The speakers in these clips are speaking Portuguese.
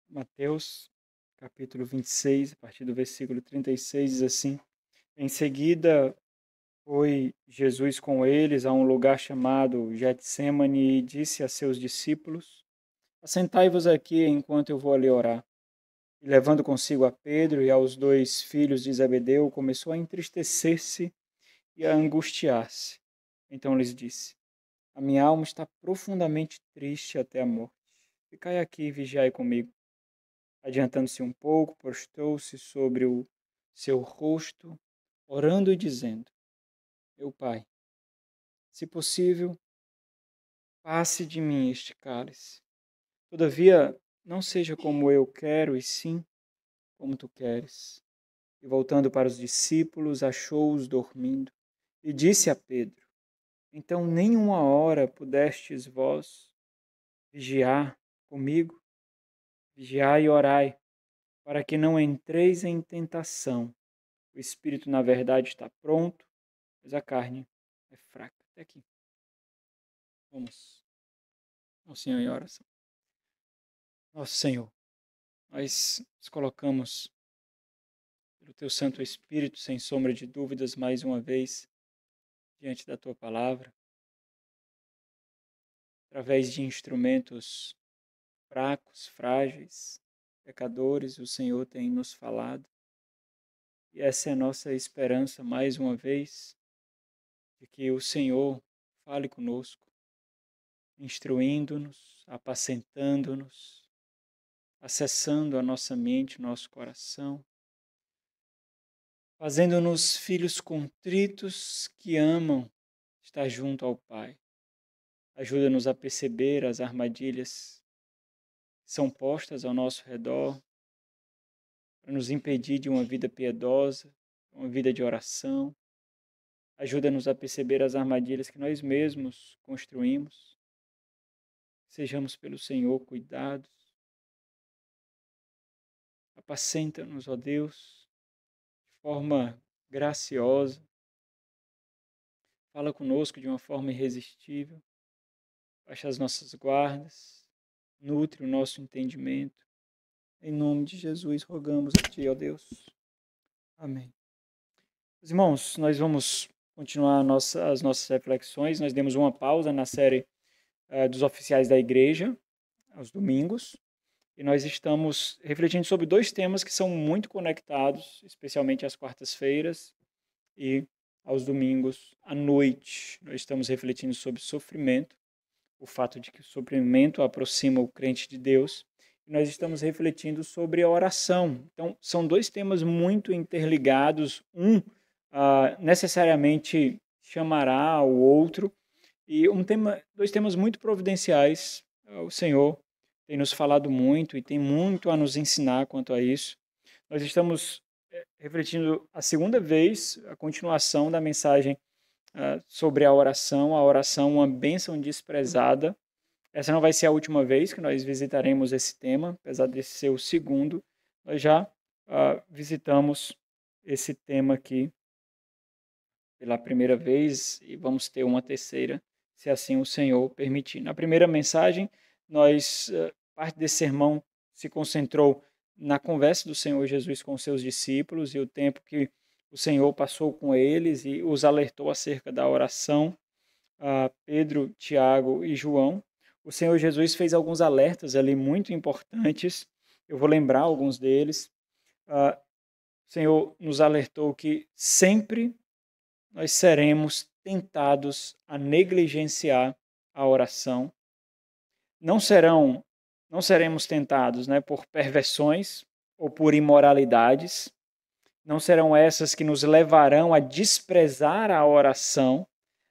Mateus, capítulo 26, a partir do versículo 36, diz assim: Em seguida foi Jesus com eles a um lugar chamado Getsêmani e disse a seus discípulos: Assentai-vos aqui enquanto eu vou ali orar. E levando consigo a Pedro e aos dois filhos de Zebedeu, começou a entristecer-se e a angustiar-se. Então lhes disse: A minha alma está profundamente triste até a morte. Ficai aqui e vigiai comigo. Adiantando-se um pouco, prostou-se sobre o seu rosto, orando e dizendo: Meu Pai, se possível, passe de mim este cálice. Todavia, não seja como eu quero, e sim como tu queres. E voltando para os discípulos, achou-os dormindo, e disse a Pedro: Então nem uma hora pudestes vós vigiar comigo? Vigiai e orai, para que não entreis em tentação. O espírito, na verdade, está pronto, mas a carne é fraca. Até aqui. Vamos ao Senhor em oração. Nosso Senhor, nós nos colocamos pelo Teu Santo Espírito, sem sombra de dúvidas, mais uma vez, diante da Tua Palavra, através de instrumentos fracos, frágeis, pecadores, o Senhor tem nos falado. E essa é a nossa esperança, mais uma vez, de que o Senhor fale conosco, instruindo-nos, apacentando-nos, acessando a nossa mente, nosso coração, fazendo-nos filhos contritos que amam estar junto ao Pai. Ajuda-nos a perceber as armadilhas que são postas ao nosso redor para nos impedir de uma vida piedosa, uma vida de oração. Ajuda-nos a perceber as armadilhas que nós mesmos construímos. Sejamos pelo Senhor cuidados. Apacenta-nos, ó Deus, de forma graciosa. Fala conosco de uma forma irresistível. Baixa as nossas guardas. Nutre o nosso entendimento. Em nome de Jesus, rogamos a Ti, ó Deus. Amém. Os irmãos, nós vamos continuar as nossas reflexões. Nós demos uma pausa na série dos oficiais da igreja, aos domingos. E nós estamos refletindo sobre dois temas que são muito conectados, especialmente às quartas-feiras e aos domingos à noite. Nós estamos refletindo sobre sofrimento, o fato de que o sofrimento aproxima o crente de Deus. E nós estamos refletindo sobre a oração. Então, são dois temas muito interligados. Um necessariamente chamará o outro. E dois temas muito providenciais. O Senhor tem nos falado muito e tem muito a nos ensinar quanto a isso. Nós estamos refletindo a segunda vez, a continuação da mensagem sobre a oração, uma bênção desprezada. Essa não vai ser a última vez que nós visitaremos esse tema, apesar de ser o segundo. Nós já visitamos esse tema aqui pela primeira vez e vamos ter uma terceira, se assim o Senhor permitir. Na primeira mensagem, parte desse sermão se concentrou na conversa do Senhor Jesus com seus discípulos e o tempo que o Senhor passou com eles e os alertou acerca da oração, Pedro, Tiago e João. O Senhor Jesus fez alguns alertas ali muito importantes, eu vou lembrar alguns deles. O Senhor nos alertou que sempre nós seremos tentados a negligenciar a oração. Não seremos tentados, por perversões ou por imoralidades. Não serão essas que nos levarão a desprezar a oração,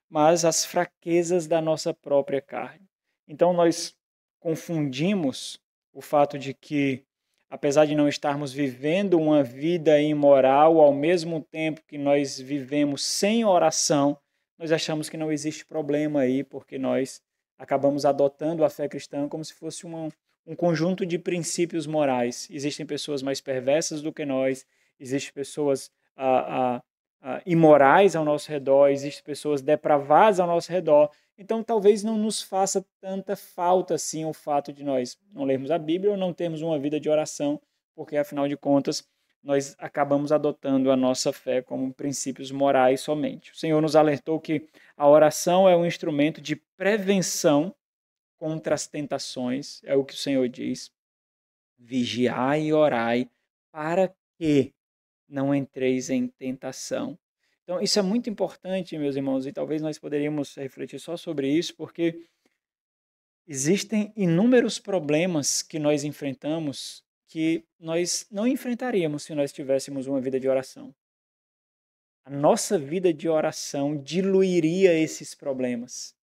mas as fraquezas da nossa própria carne. Então nós confundimos o fato de que, apesar de não estarmos vivendo uma vida imoral, ao mesmo tempo que nós vivemos sem oração, nós achamos que não existe problema aí, porque nós acabamos adotando a fé cristã como se fosse um conjunto de princípios morais. Existem pessoas mais perversas do que nós, existem pessoas imorais ao nosso redor, existem pessoas depravadas ao nosso redor. Então, talvez não nos faça tanta falta assim o fato de nós não lermos a Bíblia ou não termos uma vida de oração, porque, afinal de contas, nós acabamos adotando a nossa fé como princípios morais somente. O Senhor nos alertou que a oração é um instrumento de prevenção contra as tentações, é o que o Senhor diz. Vigiai e orai para que não entreis em tentação. Então, isso é muito importante, meus irmãos, e talvez nós poderíamos refletir só sobre isso, porque existem inúmeros problemas que nós enfrentamos que nós não enfrentaríamos se nós tivéssemos uma vida de oração. A nossa vida de oração diluiria esses problemas.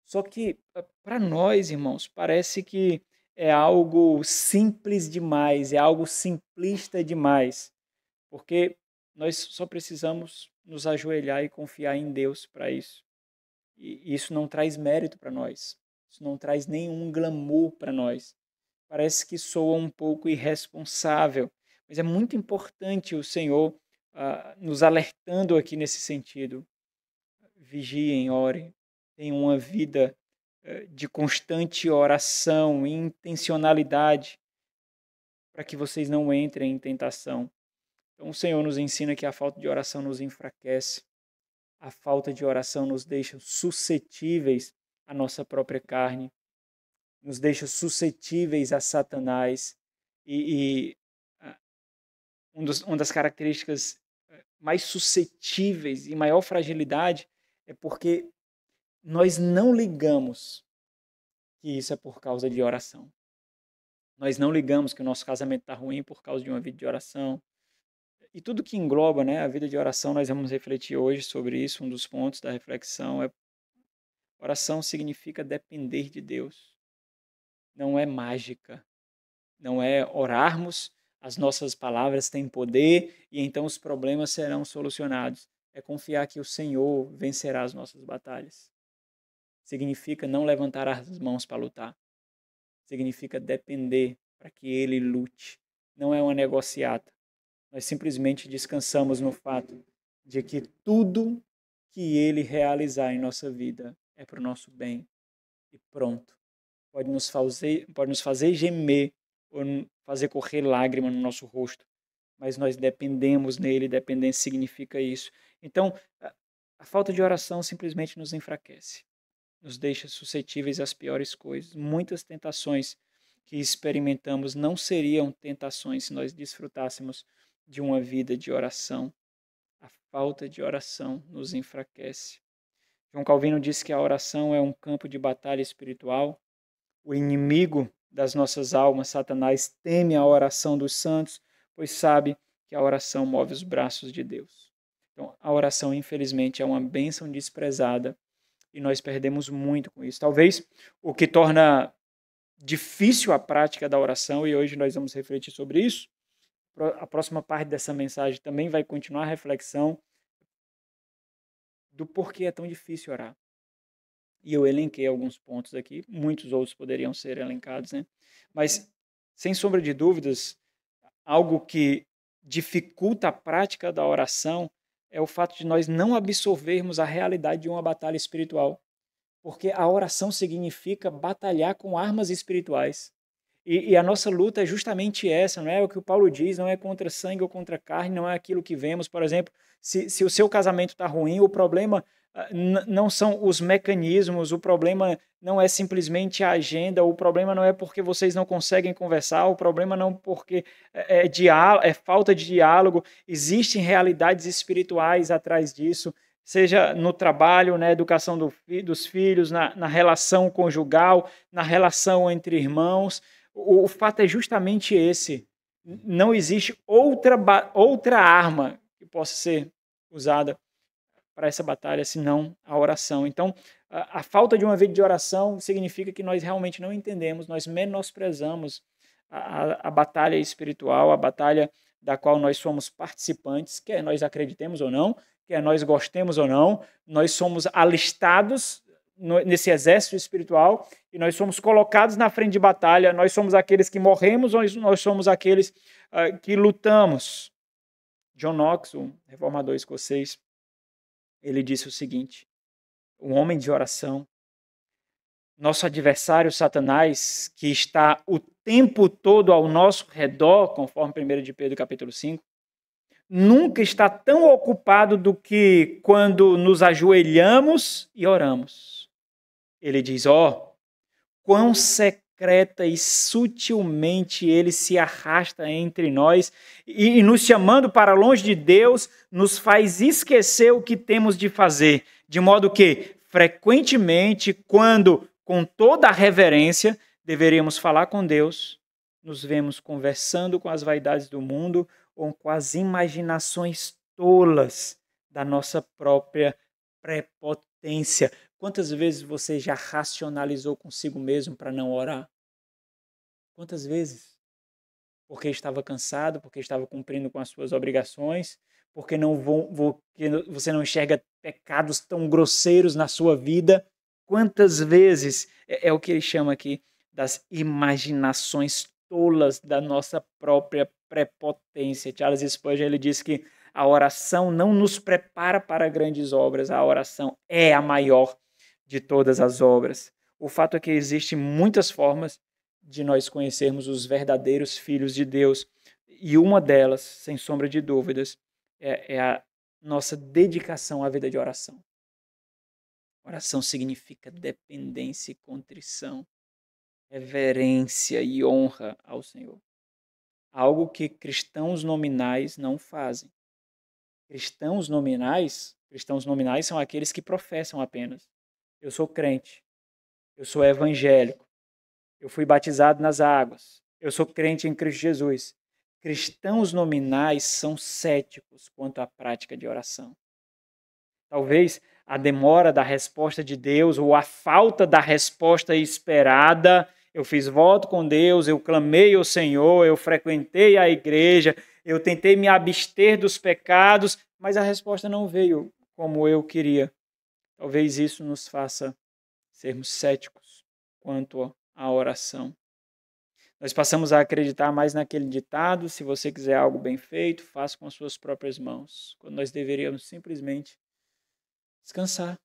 Só que, para nós, irmãos, parece que é algo simples demais, é algo simplista demais, porque nós só precisamos nos ajoelhar e confiar em Deus para isso. E isso não traz mérito para nós, isso não traz nenhum glamour para nós. Parece que soa um pouco irresponsável, mas é muito importante o Senhor nos alertando aqui nesse sentido. Vigiem, orem, tenham uma vida de constante oração e intencionalidade para que vocês não entrem em tentação. Então o Senhor nos ensina que a falta de oração nos enfraquece, a falta de oração nos deixa suscetíveis à nossa própria carne, nos deixa suscetíveis a Satanás e uma das características mais suscetíveis e maior fragilidade é porque nós não ligamos que isso é por causa de oração. Nós não ligamos que o nosso casamento está ruim por causa de uma vida de oração. E tudo que engloba, né, a vida de oração, nós vamos refletir hoje sobre isso. Um dos pontos da reflexão é: oração significa depender de Deus. Não é mágica. Não é orarmos, as nossas palavras têm poder e então os problemas serão solucionados. É confiar que o Senhor vencerá as nossas batalhas. Significa não levantar as mãos para lutar. Significa depender para que Ele lute. Não é uma negociata. Nós simplesmente descansamos no fato de que tudo que Ele realizar em nossa vida é para o nosso bem. E pronto. Pode nos fazer gemer ou fazer correr lágrima no nosso rosto. Mas nós dependemos nele, dependência significa isso. Então, a falta de oração simplesmente nos enfraquece. Nos deixa suscetíveis às piores coisas. Muitas tentações que experimentamos não seriam tentações se nós desfrutássemos de uma vida de oração. A falta de oração nos enfraquece. João Calvino disse que a oração é um campo de batalha espiritual. O inimigo das nossas almas, Satanás, teme a oração dos santos, pois sabe que a oração move os braços de Deus. Então, a oração, infelizmente, é uma bênção desprezada e nós perdemos muito com isso. Talvez o que torna difícil a prática da oração, e hoje nós vamos refletir sobre isso, a próxima parte dessa mensagem também vai continuar a reflexão do porquê é tão difícil orar. E eu elenquei alguns pontos aqui, muitos outros poderiam ser elencados, né? Mas, sem sombra de dúvidas, algo que dificulta a prática da oração é o fato de nós não absorvermos a realidade de uma batalha espiritual. Porque a oração significa batalhar com armas espirituais. E a nossa luta é justamente essa, não é o que o Paulo diz, não é contra sangue ou contra carne, não é aquilo que vemos. Por exemplo, se o seu casamento está ruim, o problema não são os mecanismos, o problema não é simplesmente a agenda, o problema não é porque vocês não conseguem conversar, o problema não porque é falta de diálogo, existem realidades espirituais atrás disso, seja no trabalho, na educação dos filhos, na relação conjugal, na relação entre irmãos. O fato é justamente esse. Não existe outra arma que possa ser usada para essa batalha, senão a oração. Então, a falta de uma vida de oração significa que nós realmente não entendemos, nós menosprezamos a batalha espiritual, a batalha da qual nós somos participantes, quer nós acreditemos ou não, quer nós gostemos ou não, nós somos alistados nesse exército espiritual e nós somos colocados na frente de batalha, nós somos aqueles que morremos, nós somos aqueles que lutamos. John Knox, um reformador escocês, ele disse o seguinte: um homem de oração, nosso adversário Satanás, que está o tempo todo ao nosso redor, conforme 1 de Pedro capítulo 5, nunca está tão ocupado do que quando nos ajoelhamos e oramos. Ele diz, quão secreta e sutilmente ele se arrasta entre nós e nos chamando para longe de Deus, nos faz esquecer o que temos de fazer, de modo que, frequentemente, quando com toda a reverência deveríamos falar com Deus, nos vemos conversando com as vaidades do mundo ou com as imaginações tolas da nossa própria prepotência. Quantas vezes você já racionalizou consigo mesmo para não orar? Quantas vezes? Porque estava cansado, porque estava cumprindo com as suas obrigações, porque você não enxerga pecados tão grosseiros na sua vida. Quantas vezes é o que ele chama aqui das imaginações tolas da nossa própria prepotência. Charles Spurgeon, ele diz que a oração não nos prepara para grandes obras, a oração é a maior de todas as obras. O fato é que existem muitas formas de nós conhecermos os verdadeiros filhos de Deus, e uma delas, sem sombra de dúvidas, é a nossa dedicação à vida de oração. Oração significa dependência e contrição, reverência e honra ao Senhor. Algo que cristãos nominais não fazem. Cristãos nominais são aqueles que professam apenas. Eu sou crente, eu sou evangélico, eu fui batizado nas águas, eu sou crente em Cristo Jesus. Cristãos nominais são céticos quanto à prática de oração. Talvez a demora da resposta de Deus ou a falta da resposta esperada. Eu fiz voto com Deus, eu clamei ao Senhor, eu frequentei a igreja, eu tentei me abster dos pecados, mas a resposta não veio como eu queria. Talvez isso nos faça sermos céticos quanto à oração. Nós passamos a acreditar mais naquele ditado: se você quiser algo bem feito, faça com as suas próprias mãos, quando nós deveríamos simplesmente descansar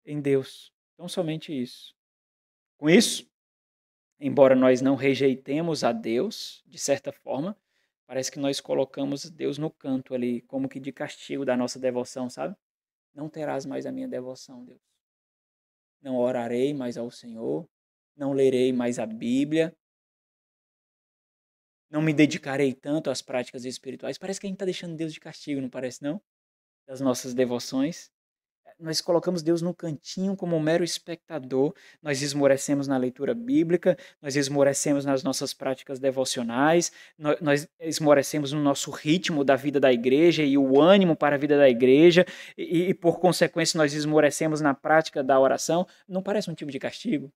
em Deus. Então, somente isso. Com isso, embora nós não rejeitemos a Deus, de certa forma, parece que nós colocamos Deus no canto ali, como que de castigo da nossa devoção, sabe? Não terás mais a minha devoção, Deus. Não orarei mais ao Senhor, não lerei mais a Bíblia, não me dedicarei tanto às práticas espirituais. Parece que a gente está deixando Deus de castigo, não parece não? Das nossas devoções. Nós colocamos Deus no cantinho como um mero espectador, nós esmorecemos na leitura bíblica, nós esmorecemos nas nossas práticas devocionais, nós esmorecemos no nosso ritmo da vida da igreja e o ânimo para a vida da igreja, e por consequência nós esmorecemos na prática da oração. Não parece um tipo de castigo?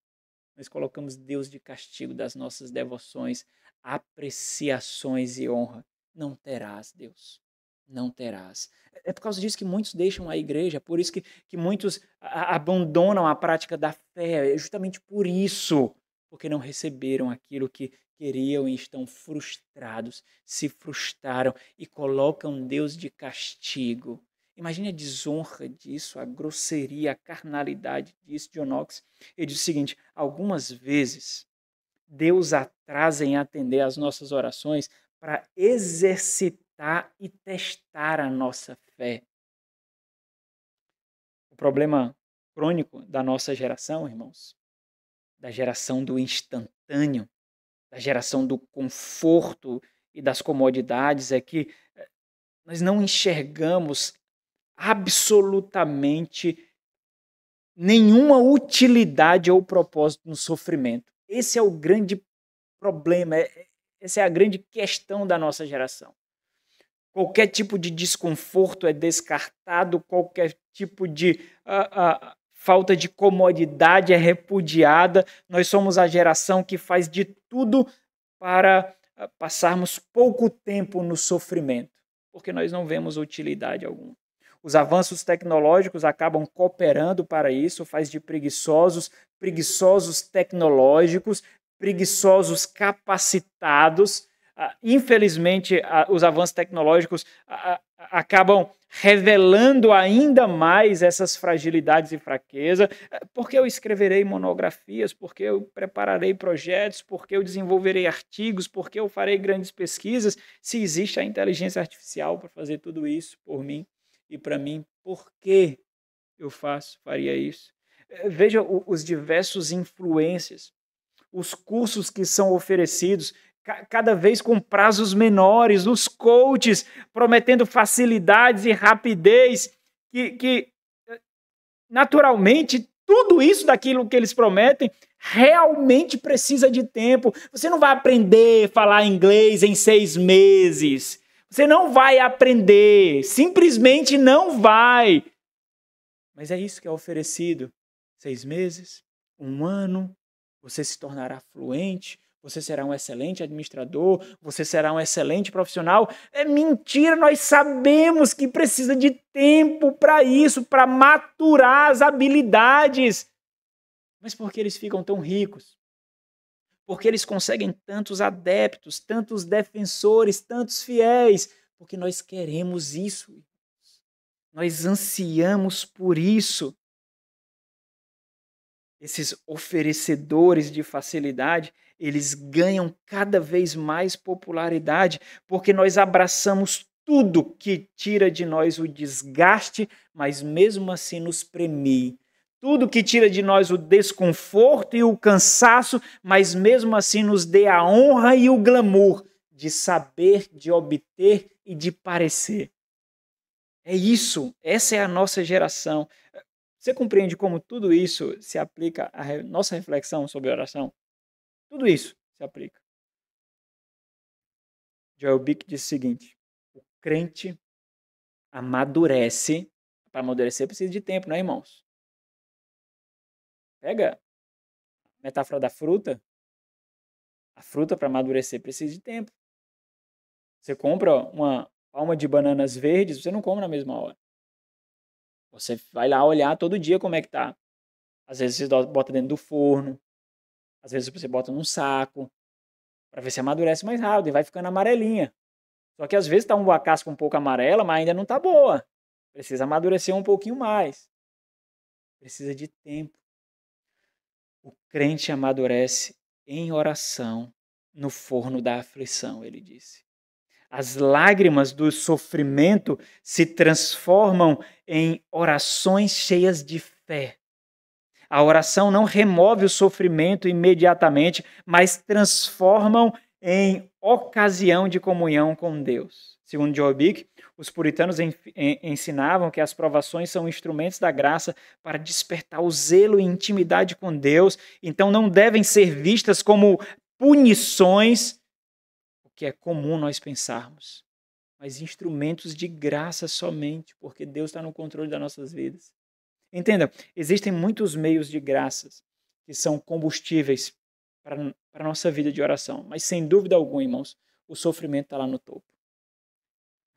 Nós colocamos Deus de castigo das nossas devoções, apreciações e honra. Não terás, Deus. Não terás. É por causa disso que muitos deixam a igreja, por isso que muitos abandonam a prática da fé, é justamente por isso, porque não receberam aquilo que queriam e estão frustrados, se frustraram e colocam Deus de castigo. Imagine a desonra disso, a grosseria, a carnalidade disso. John Knox, ele diz o seguinte: algumas vezes Deus atrasa em atender às nossas orações para exercitar e testar a nossa fé. O problema crônico da nossa geração, irmãos, da geração do instantâneo, da geração do conforto e das comodidades, é que nós não enxergamos absolutamente nenhuma utilidade ou propósito no sofrimento. Esse é o grande problema, essa é a grande questão da nossa geração. Qualquer tipo de desconforto é descartado, qualquer tipo de falta de comodidade é repudiada. Nós somos a geração que faz de tudo para passarmos pouco tempo no sofrimento, porque nós não vemos utilidade alguma. Os avanços tecnológicos acabam cooperando para isso, faz de preguiçosos tecnológicos, preguiçosos capacitados, Infelizmente, os avanços tecnológicos acabam revelando ainda mais essas fragilidades e fraquezas, porque eu escreverei monografias, porque eu prepararei projetos, porque eu desenvolverei artigos, porque eu farei grandes pesquisas, se existe a inteligência artificial para fazer tudo isso por mim e para mim, por que eu faria isso? Veja os diversos influências, os cursos que são oferecidos, cada vez com prazos menores, os coaches prometendo facilidades e rapidez, que naturalmente tudo isso daquilo que eles prometem realmente precisa de tempo. Você não vai aprender a falar inglês em 6 meses. Você não vai aprender, simplesmente não vai. Mas é isso que é oferecido. 6 meses, 1 ano, você se tornará fluente, você será um excelente administrador, você será um excelente profissional. É mentira, nós sabemos que precisa de tempo para isso, para maturar as habilidades. Mas por que eles ficam tão ricos? Porque eles conseguem tantos adeptos, tantos defensores, tantos fiéis? Porque nós queremos isso. Nós ansiamos por isso. Esses oferecedores de facilidade, eles ganham cada vez mais popularidade, porque nós abraçamos tudo que tira de nós o desgaste, mas mesmo assim nos premie. Tudo que tira de nós o desconforto e o cansaço, mas mesmo assim nos dê a honra e o glamour de saber, de obter e de parecer. É isso, essa é a nossa geração. Você compreende como tudo isso se aplica à nossa reflexão sobre oração? Tudo isso se aplica. Joel Bick diz o seguinte: o crente amadurece. Para amadurecer precisa de tempo, né, irmãos? Pega a metáfora da fruta. A fruta, para amadurecer, precisa de tempo. Você compra uma palma de bananas verdes, você não come na mesma hora. Você vai lá olhar todo dia como é que tá. Às vezes você bota dentro do forno, às vezes você bota num saco, para ver se amadurece mais rápido e vai ficando amarelinha. Só que às vezes está uma casca um pouco amarela, mas ainda não está boa. Precisa amadurecer um pouquinho mais. Precisa de tempo. O crente amadurece em oração no forno da aflição, ele disse. As lágrimas do sofrimento se transformam em orações cheias de fé. A oração não remove o sofrimento imediatamente, mas transformam em ocasião de comunhão com Deus. Segundo Joel Bick, os puritanos ensinavam que as provações são instrumentos da graça para despertar o zelo e intimidade com Deus, então não devem ser vistas como punições, o que é comum nós pensarmos, mas instrumentos de graça somente, porque Deus está no controle das nossas vidas. Entenda, existem muitos meios de graças que são combustíveis para a nossa vida de oração, mas sem dúvida alguma, irmãos, o sofrimento está lá no topo.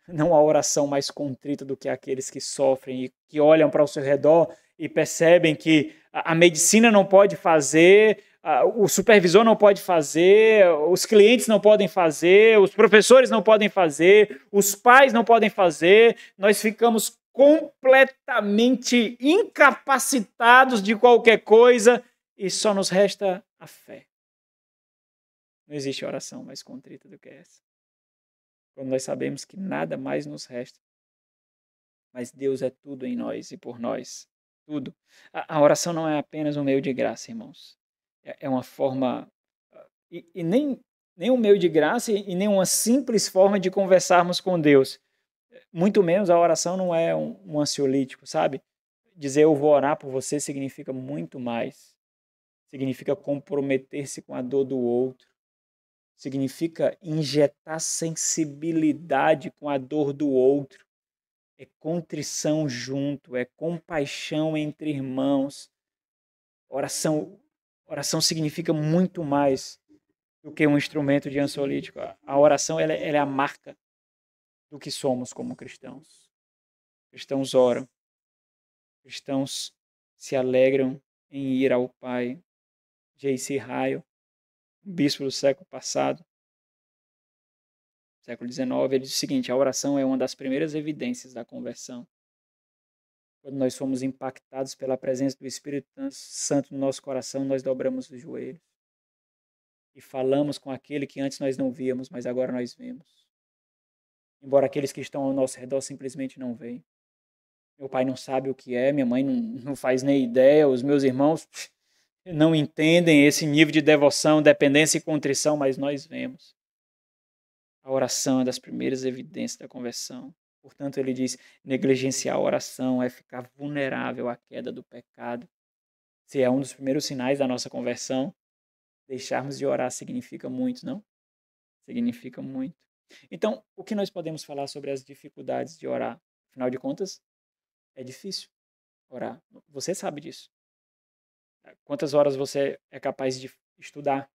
Não há oração mais contrita do que aqueles que sofrem e que olham para o seu redor e percebem que a medicina não pode fazer, o supervisor não pode fazer, os clientes não podem fazer, os professores não podem fazer, os pais não podem fazer, nós ficamos completamente incapacitados de qualquer coisa e só nos resta a fé. Não existe oração mais contrita do que essa. Quando nós sabemos que nada mais nos resta. Mas Deus é tudo em nós e por nós. Tudo. A oração não é apenas um meio de graça, irmãos. É uma forma... E nem um meio de graça e nem uma simples forma de conversarmos com Deus. Muito menos a oração não é um ansiolítico, sabe? Dizer eu vou orar por você significa muito mais. Significa comprometer-se com a dor do outro. Significa injetar sensibilidade com a dor do outro. É contrição junto, é compaixão entre irmãos. Oração significa muito mais do que um instrumento de ansiolítico. A oração ela é a marca do que somos como cristãos. Cristãos oram. Cristãos se alegram em ir ao Pai. J.C. Ryle, bispo do século passado, século XIX, ele diz o seguinte: a oração é uma das primeiras evidências da conversão. Quando nós somos impactados pela presença do Espírito Santo no nosso coração, nós dobramos os joelhos e falamos com aquele que antes nós não víamos, mas agora nós vemos. Embora aqueles que estão ao nosso redor simplesmente não veem. Meu pai não sabe o que é, minha mãe não faz nem ideia, os meus irmãos não entendem esse nível de devoção, dependência e contrição, mas nós vemos. A oração é das primeiras evidências da conversão. Portanto, ele diz, negligenciar a oração é ficar vulnerável à queda do pecado. Se é um dos primeiros sinais da nossa conversão, deixarmos de orar significa muito, não? Significa muito. Então, o que nós podemos falar sobre as dificuldades de orar? Afinal de contas, é difícil orar. Você sabe disso. Quantas horas você é capaz de estudar,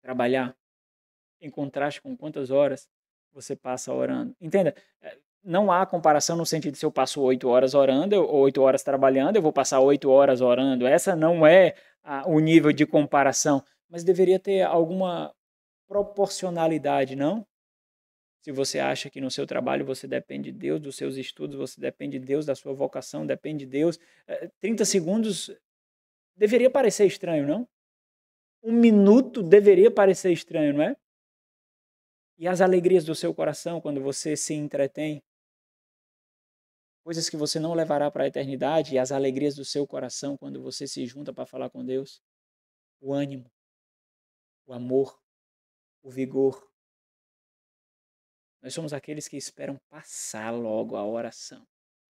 trabalhar, em contraste com quantas horas você passa orando? Entenda, não há comparação no sentido de se eu passo 8 horas orando ou 8 horas trabalhando, eu vou passar 8 horas orando. Essa não é o nível de comparação, mas deveria ter alguma proporcionalidade, não? Se você acha que no seu trabalho você depende de Deus, dos seus estudos, você depende de Deus, da sua vocação, depende de Deus, 30 segundos deveria parecer estranho, não? 1 minuto deveria parecer estranho, não é? E as alegrias do seu coração quando você se entretém, coisas que você não levará para a eternidade, e as alegrias do seu coração quando você se junta para falar com Deus, o ânimo, o amor, o vigor. Nós somos aqueles que esperam passar logo a oração.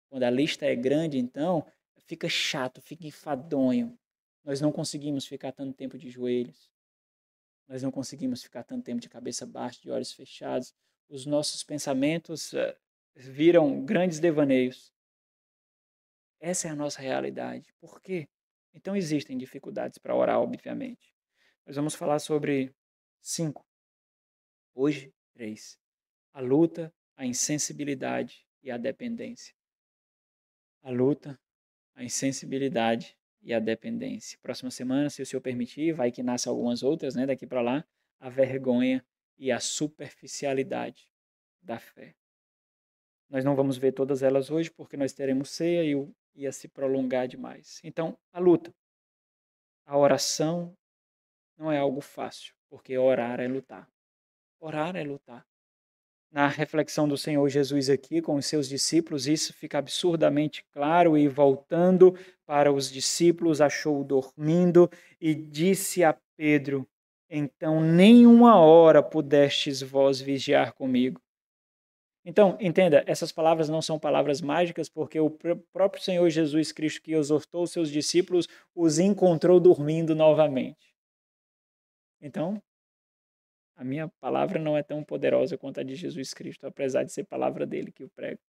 Quando a lista é grande, então, fica chato, fica enfadonho. Nós não conseguimos ficar tanto tempo de joelhos. Nós não conseguimos ficar tanto tempo de cabeça baixa, de olhos fechados. Os nossos pensamentos viram grandes devaneios. Essa é a nossa realidade. Por quê? Então existem dificuldades para orar, obviamente. Nós vamos falar sobre 5. Hoje, 3. A luta, a insensibilidade e a dependência. A luta, a insensibilidade e a dependência. Próxima semana, se o Senhor permitir, vai que nasce algumas outras, né, daqui para lá, a vergonha e a superficialidade da fé. Nós não vamos ver todas elas hoje, porque nós teremos ceia e ia se prolongar demais. Então, a luta. A oração não é algo fácil, porque orar é lutar. Orar é lutar. Na reflexão do Senhor Jesus aqui com os seus discípulos, isso fica absurdamente claro, e voltando para os discípulos, achou-o dormindo e disse a Pedro, então nem uma hora pudestes vós vigiar comigo. Então, entenda, essas palavras não são palavras mágicas, porque o próprio Senhor Jesus Cristo, que exortou os seus discípulos, os encontrou dormindo novamente. Então, a minha palavra não é tão poderosa quanto a de Jesus Cristo, apesar de ser palavra dele que eu prego.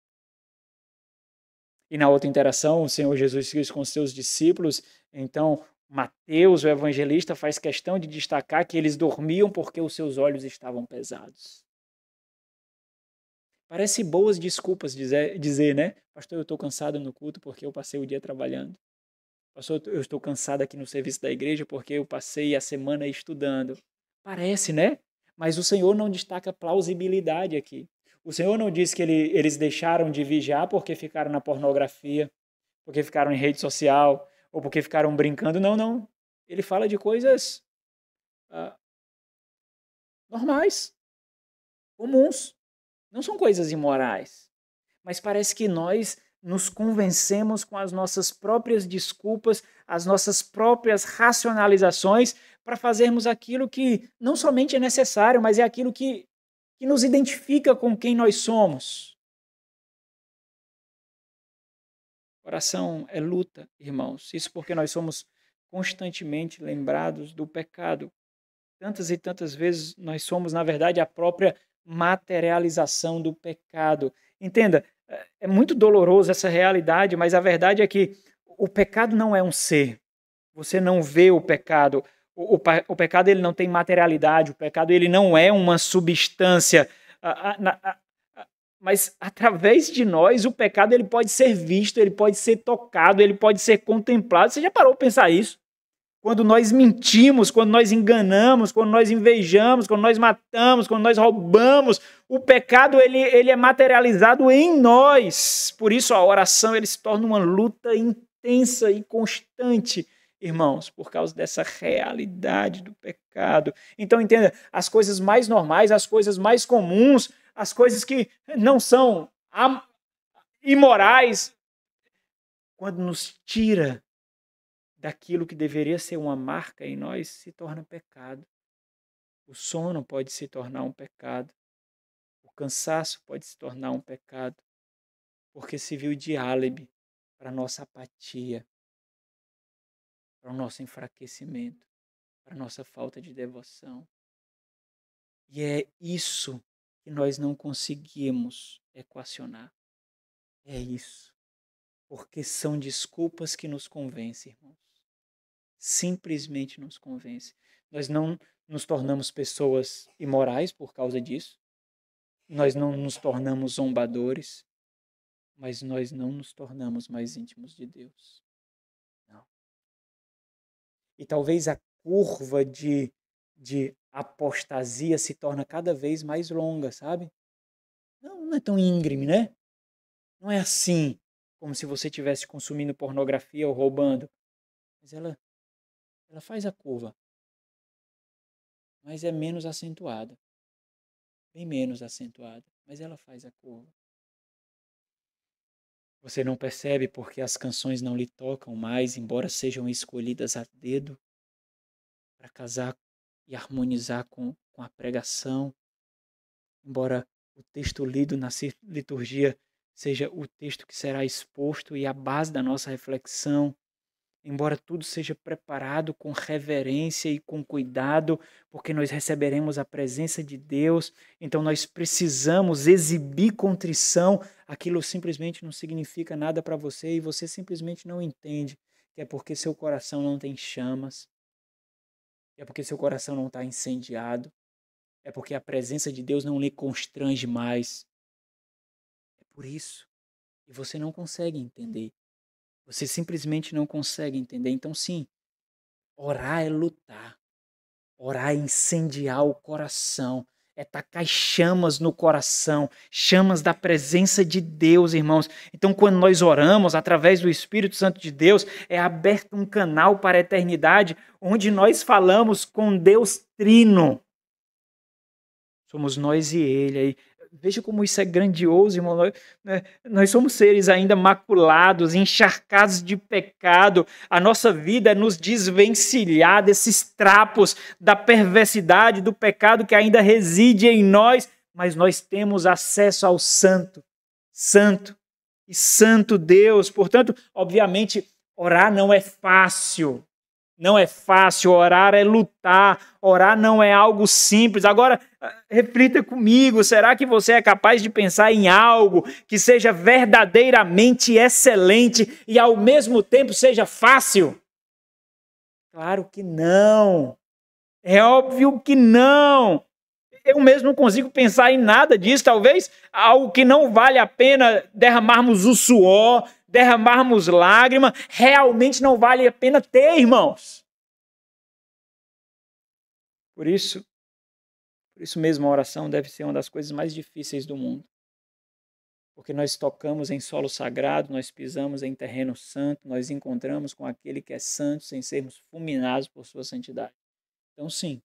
E na outra interação, o Senhor Jesus Cristo com os seus discípulos, então Mateus, o evangelista, faz questão de destacar que eles dormiam porque os seus olhos estavam pesados. Parece boas desculpas dizer, né? Pastor, eu estou cansado no culto porque eu passei o dia trabalhando. Pastor, eu estou cansado aqui no serviço da igreja porque eu passei a semana estudando. Parece, né? Mas o Senhor não destaca plausibilidade aqui. O Senhor não diz que eles deixaram de vigiar porque ficaram na pornografia, porque ficaram em rede social, ou porque ficaram brincando. Não, não. Ele fala de coisas normais, comuns. Não são coisas imorais. Mas parece que nós nos convencemos com as nossas próprias desculpas, as nossas próprias racionalizações para fazermos aquilo que não somente é necessário, mas é aquilo que nos identifica com quem nós somos. Oração é luta, irmãos. Isso porque nós somos constantemente lembrados do pecado. Tantas e tantas vezes nós somos, na verdade, a própria materialização do pecado. Entenda, é muito doloroso essa realidade, mas a verdade é que o pecado não é um ser. Você não vê o pecado. O pecado ele não tem materialidade, o pecado ele não é uma substância. Mas através de nós, o pecado ele pode ser visto, ele pode ser tocado, ele pode ser contemplado. Você já parou para pensar isso? quando nós mentimos, quando nós enganamos, quando nós invejamos, quando nós matamos, quando nós roubamos, o pecado ele é materializado em nós. Por isso a oração ele se torna uma luta intensa e constante, irmãos, por causa dessa realidade do pecado. Então entenda, as coisas mais normais, as coisas mais comuns, as coisas que não são imorais, quando nos tira daquilo que deveria ser uma marca em nós, se torna pecado. O sono pode se tornar um pecado. O cansaço pode se tornar um pecado. Porque se viu de álibi para a nossa apatia, para o nosso enfraquecimento, para a nossa falta de devoção. E é isso que nós não conseguimos equacionar. É isso. Porque são desculpas que nos convencem, irmãos. Simplesmente nos convence. Nós não nos tornamos pessoas imorais por causa disso. Nós não nos tornamos zombadores. Mas nós não nos tornamos mais íntimos de Deus. Não. E talvez a curva de apostasia se torna cada vez mais longa, sabe? Não é tão íngreme, né? Não é assim, como se você estivesse consumindo pornografia ou roubando. Mas ela faz a curva, mas é menos acentuada. Bem menos acentuada, mas ela faz a curva. Você não percebe porque as canções não lhe tocam mais, embora sejam escolhidas a dedo para casar e harmonizar com a pregação, embora o texto lido na liturgia seja o texto que será exposto e a base da nossa reflexão, embora tudo seja preparado com reverência e com cuidado, porque nós receberemos a presença de Deus, então nós precisamos exibir contrição. Aquilo simplesmente não significa nada para você e você simplesmente não entende que é porque seu coração não tem chamas, é porque seu coração não está incendiado, é porque a presença de Deus não lhe constrange mais. É por isso. E você não consegue entender. Você simplesmente não consegue entender. Então, sim, orar é lutar. Orar é incendiar o coração. É tacar chamas no coração. Chamas da presença de Deus, irmãos. Então, quando nós oramos, através do Espírito Santo de Deus, é aberto um canal para a eternidade, onde nós falamos com Deus Trino. Somos nós e Ele. Aí, veja como isso é grandioso, irmão. Nós somos seres ainda maculados, encharcados de pecado. A nossa vida é nos desvencilhar desses trapos da perversidade, do pecado que ainda reside em nós. Mas nós temos acesso ao Santo, Santo e Santo Deus. Portanto, obviamente, orar não é fácil. Não é fácil, orar é lutar, orar não é algo simples. Agora, reflita comigo, será que você é capaz de pensar em algo que seja verdadeiramente excelente e ao mesmo tempo seja fácil? Claro que não. É óbvio que não. Eu mesmo não consigo pensar em nada disso. Talvez algo que não vale a pena derramarmos o suor, derramarmos lágrima, realmente não vale a pena ter, irmãos. Por isso mesmo a oração deve ser uma das coisas mais difíceis do mundo. Porque nós tocamos em solo sagrado, nós pisamos em terreno santo, nós encontramos com aquele que é santo sem sermos fulminados por sua santidade. Então sim.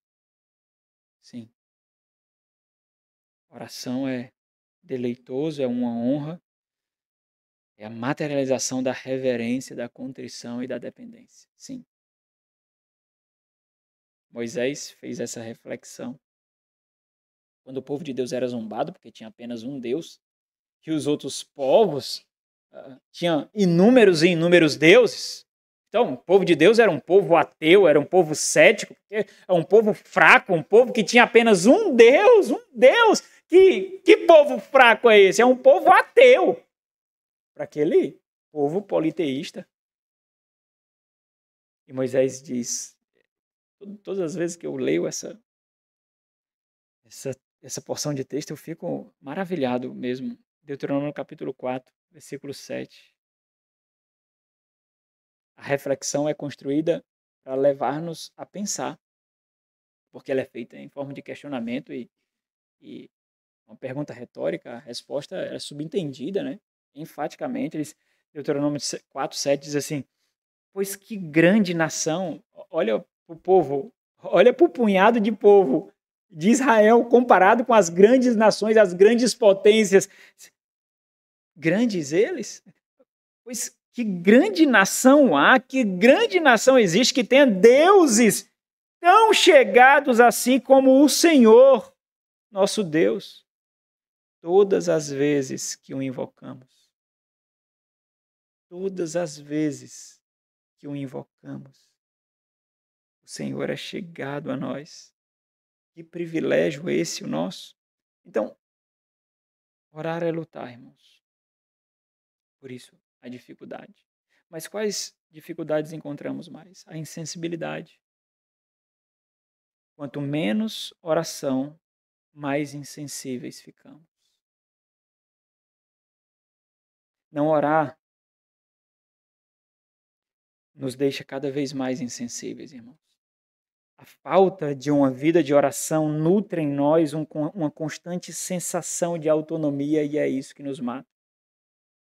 Oração é deleitoso, é uma honra, é a materialização da reverência, da contrição e da dependência. Sim. Moisés fez essa reflexão. Quando o povo de Deus era zombado, porque tinha apenas um Deus, que os outros povos tinham inúmeros e inúmeros deuses. Então, o povo de Deus era um povo ateu, era um povo cético, é um povo fraco, um povo que tinha apenas um Deus, um Deus. Que povo fraco é esse? É um povo ateu. Para aquele povo politeísta. E Moisés diz, todas as vezes que eu leio essa porção de texto, eu fico maravilhado mesmo. Deuteronômio capítulo 4, versículo 7. A reflexão é construída para levar-nos a pensar, porque ela é feita em forma de questionamento e uma pergunta retórica, a resposta é subentendida, né? Enfaticamente, Deuteronômio 4:7 diz assim: pois que grande nação, olha para o povo, olha para o punhado de povo de Israel comparado com as grandes nações, as grandes potências. Grandes eles? Pois que grande nação há, que grande nação existe que tenha deuses tão chegados assim como o Senhor, nosso Deus, todas as vezes que o invocamos. Todas as vezes que o invocamos. O Senhor é chegado a nós. Que privilégio esse o nosso. Então, orar é lutar, irmãos. Por isso, a dificuldade. Mas quais dificuldades encontramos mais? A insensibilidade. Quanto menos oração, mais insensíveis ficamos. Não orar nos deixa cada vez mais insensíveis, irmãos. A falta de uma vida de oração nutre em nós uma constante sensação de autonomia e é isso que nos mata.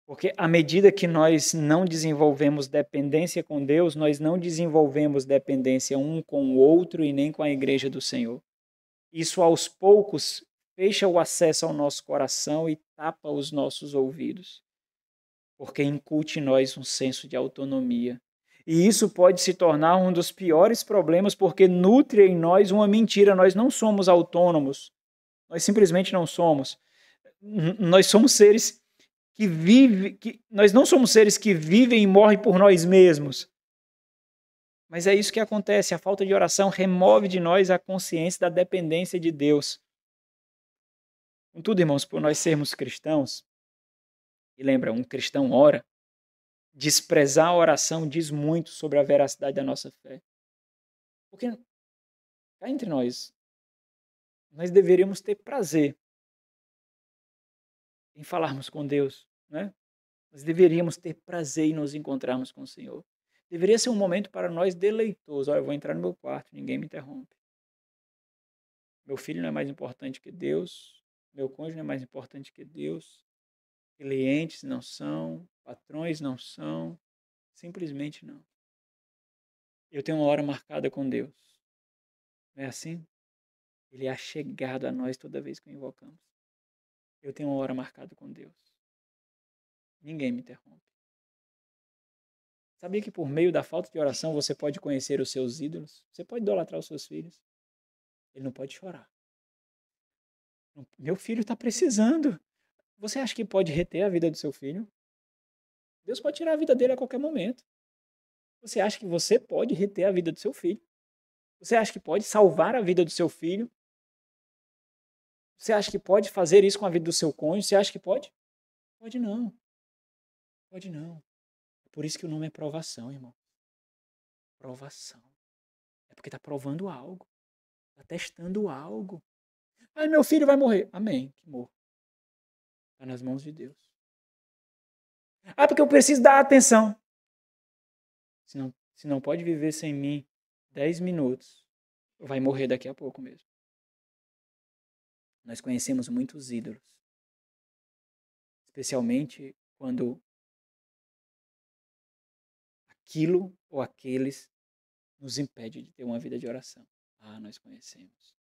Porque à medida que nós não desenvolvemos dependência com Deus, nós não desenvolvemos dependência um com o outro e nem com a igreja do Senhor. Isso aos poucos fecha o acesso ao nosso coração e tapa os nossos ouvidos. Porque incute em nós um senso de autonomia. E isso pode se tornar um dos piores problemas porque nutre em nós uma mentira. Nós não somos autônomos. Nós simplesmente não somos. Nós somos seres que vivem... Nós não somos seres que vivem e morrem por nós mesmos. Mas é isso que acontece. A falta de oração remove de nós a consciência da dependência de Deus. Contudo, irmãos, por nós sermos cristãos, e lembra, um cristão ora, desprezar a oração diz muito sobre a veracidade da nossa fé. Porque, cá entre nós deveríamos ter prazer em falarmos com Deus, né? Nós deveríamos ter prazer em nos encontrarmos com o Senhor. Deveria ser um momento para nós deleitosos. Olha, eu vou entrar no meu quarto, ninguém me interrompe. Meu filho não é mais importante que Deus, meu cônjuge não é mais importante que Deus, clientes não são, patrões não são, simplesmente não. Eu tenho uma hora marcada com Deus. Não é assim? Ele é achegado a nós toda vez que o invocamos. Eu tenho uma hora marcada com Deus. Ninguém me interrompe. Sabia que por meio da falta de oração você pode conhecer os seus ídolos? Você pode idolatrar os seus filhos. Ele não pode chorar. Meu filho está precisando. Você acha que pode reter a vida do seu filho? Deus pode tirar a vida dele a qualquer momento. Você acha que você pode reter a vida do seu filho? Você acha que pode salvar a vida do seu filho? Você acha que pode fazer isso com a vida do seu cônjuge? Você acha que pode? Pode não. Pode não. É por isso que o nome é provação, irmão. Provação. É porque está provando algo. Está testando algo. Ah, meu filho vai morrer. Amém. Que morra. Está nas mãos de Deus. Ah, porque eu preciso dar atenção. Se não pode viver sem mim 10 minutos, vai morrer daqui a pouco mesmo. Nós conhecemos muitos ídolos. Especialmente quando aquilo ou aqueles nos impede de ter uma vida de oração. Ah, nós conhecemos.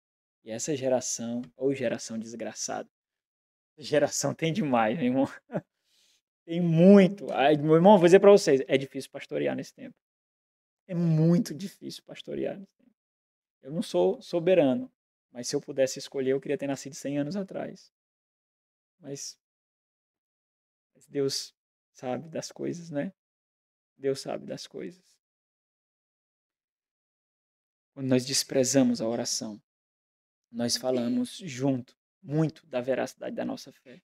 E essa geração, ou geração desgraçada, geração tem demais, meu irmão. Tem muito. Ai, meu irmão, vou dizer para vocês, é difícil pastorear nesse tempo. É muito difícil pastorear nesse tempo. Eu não sou soberano, mas se eu pudesse escolher, eu queria ter nascido 100 anos atrás. Mas Deus sabe das coisas, né? Deus sabe das coisas. Quando nós desprezamos a oração, nós falamos junto, muito da veracidade da nossa fé.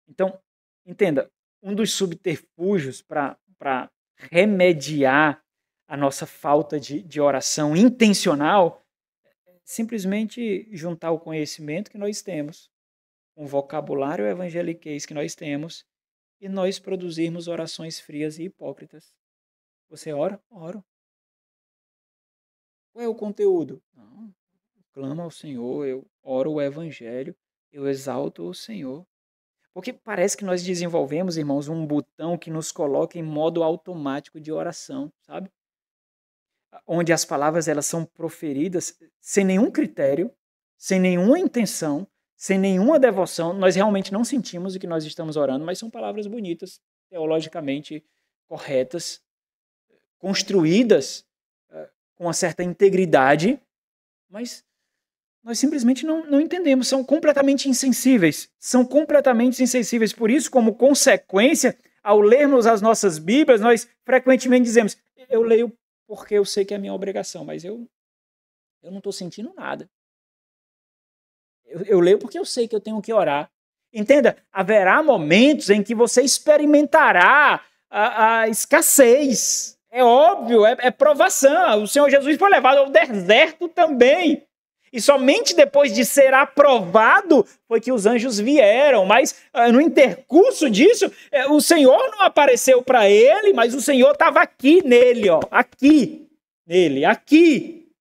Então, entenda, um dos subterfúgios para remediar a nossa falta de oração intencional é simplesmente juntar o conhecimento que nós temos, um vocabulário evangeliquez que nós temos, e nós produzirmos orações frias e hipócritas. Você ora? Oro. Qual é o conteúdo? Não, eu clamo ao Senhor, eu oro o evangelho, eu exalto o Senhor. Porque parece que nós desenvolvemos, irmãos, um botão que nos coloca em modo automático de oração, sabe? Onde as palavras elas são proferidas sem nenhum critério, sem nenhuma intenção, sem nenhuma devoção. Nós realmente não sentimos o que nós estamos orando, mas são palavras bonitas, teologicamente corretas, construídas com uma certa integridade, mas nós simplesmente não entendemos, são completamente insensíveis. São completamente insensíveis. Por isso, como consequência, ao lermos as nossas Bíblias, nós frequentemente dizemos, eu leio porque eu sei que é a minha obrigação, mas eu não estou sentindo nada. Eu leio porque eu sei que eu tenho que orar. Entenda, haverá momentos em que você experimentará a escassez. É óbvio, é provação. O Senhor Jesus foi levado ao deserto também. E somente depois de ser aprovado foi que os anjos vieram. Mas no intercurso disso, o Senhor não apareceu para ele, mas o Senhor estava aqui nele, ó, aqui nele, aqui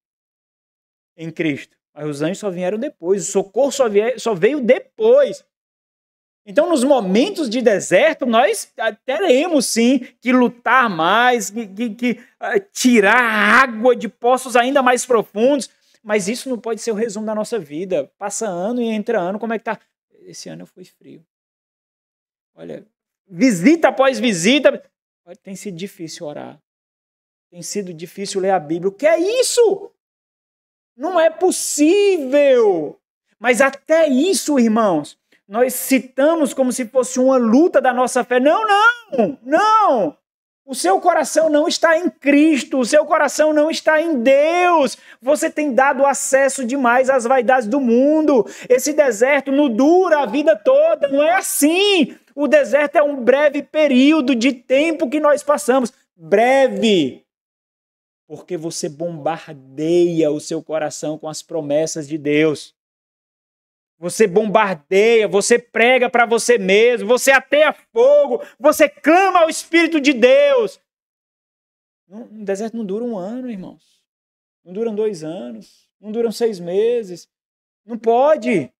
em Cristo. Mas os anjos só vieram depois, o socorro só veio depois. Então, nos momentos de deserto, nós teremos sim que lutar mais, que tirar água de poços ainda mais profundos. Mas isso não pode ser o resumo da nossa vida. Passa ano e entra ano, como é que tá? Esse ano foi frio. Olha, visita após visita. Tem sido difícil orar. Tem sido difícil ler a Bíblia. O que é isso? Não é possível. Mas até isso, irmãos, nós citamos como se fosse uma luta da nossa fé. Não, não, não. O seu coração não está em Cristo, o seu coração não está em Deus. Você tem dado acesso demais às vaidades do mundo. Esse deserto não dura a vida toda, não é assim. O deserto é um breve período de tempo que nós passamos. Breve. Porque você bombardeia o seu coração com as promessas de Deus. Você bombardeia, você prega para você mesmo, você ateia fogo, você clama ao Espírito de Deus. O deserto não dura um ano, irmãos. Não duram 2 anos, não duram 6 meses. Não pode.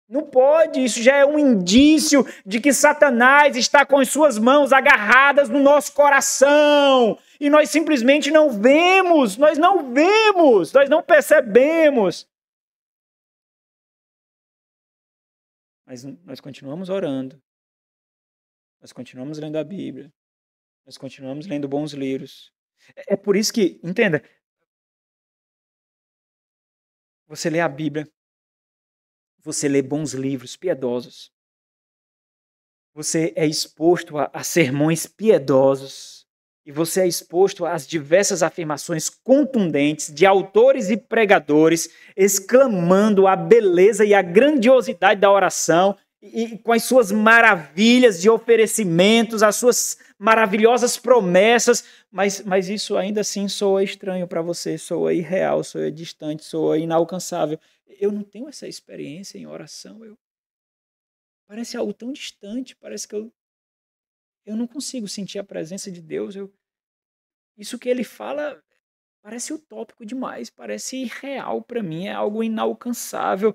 Não pode. Isso já é um indício de que Satanás está com as suas mãos agarradas no nosso coração. E nós simplesmente não vemos, nós não percebemos. Mas nós continuamos orando, nós continuamos lendo a Bíblia, nós continuamos lendo bons livros. É por isso que, entenda, você lê a Bíblia, você lê bons livros piedosos, você é exposto a sermões piedosos, e você é exposto às diversas afirmações contundentes de autores e pregadores exclamando a beleza e a grandiosidade da oração e com as suas maravilhas de oferecimentos, as suas maravilhosas promessas, mas isso ainda assim soa estranho para você, soa irreal, soa distante, soa inalcançável. Eu não tenho essa experiência em oração, parece algo tão distante, parece que eu não consigo sentir a presença de Deus. Isso que ele fala parece utópico demais, parece irreal para mim, é algo inalcançável.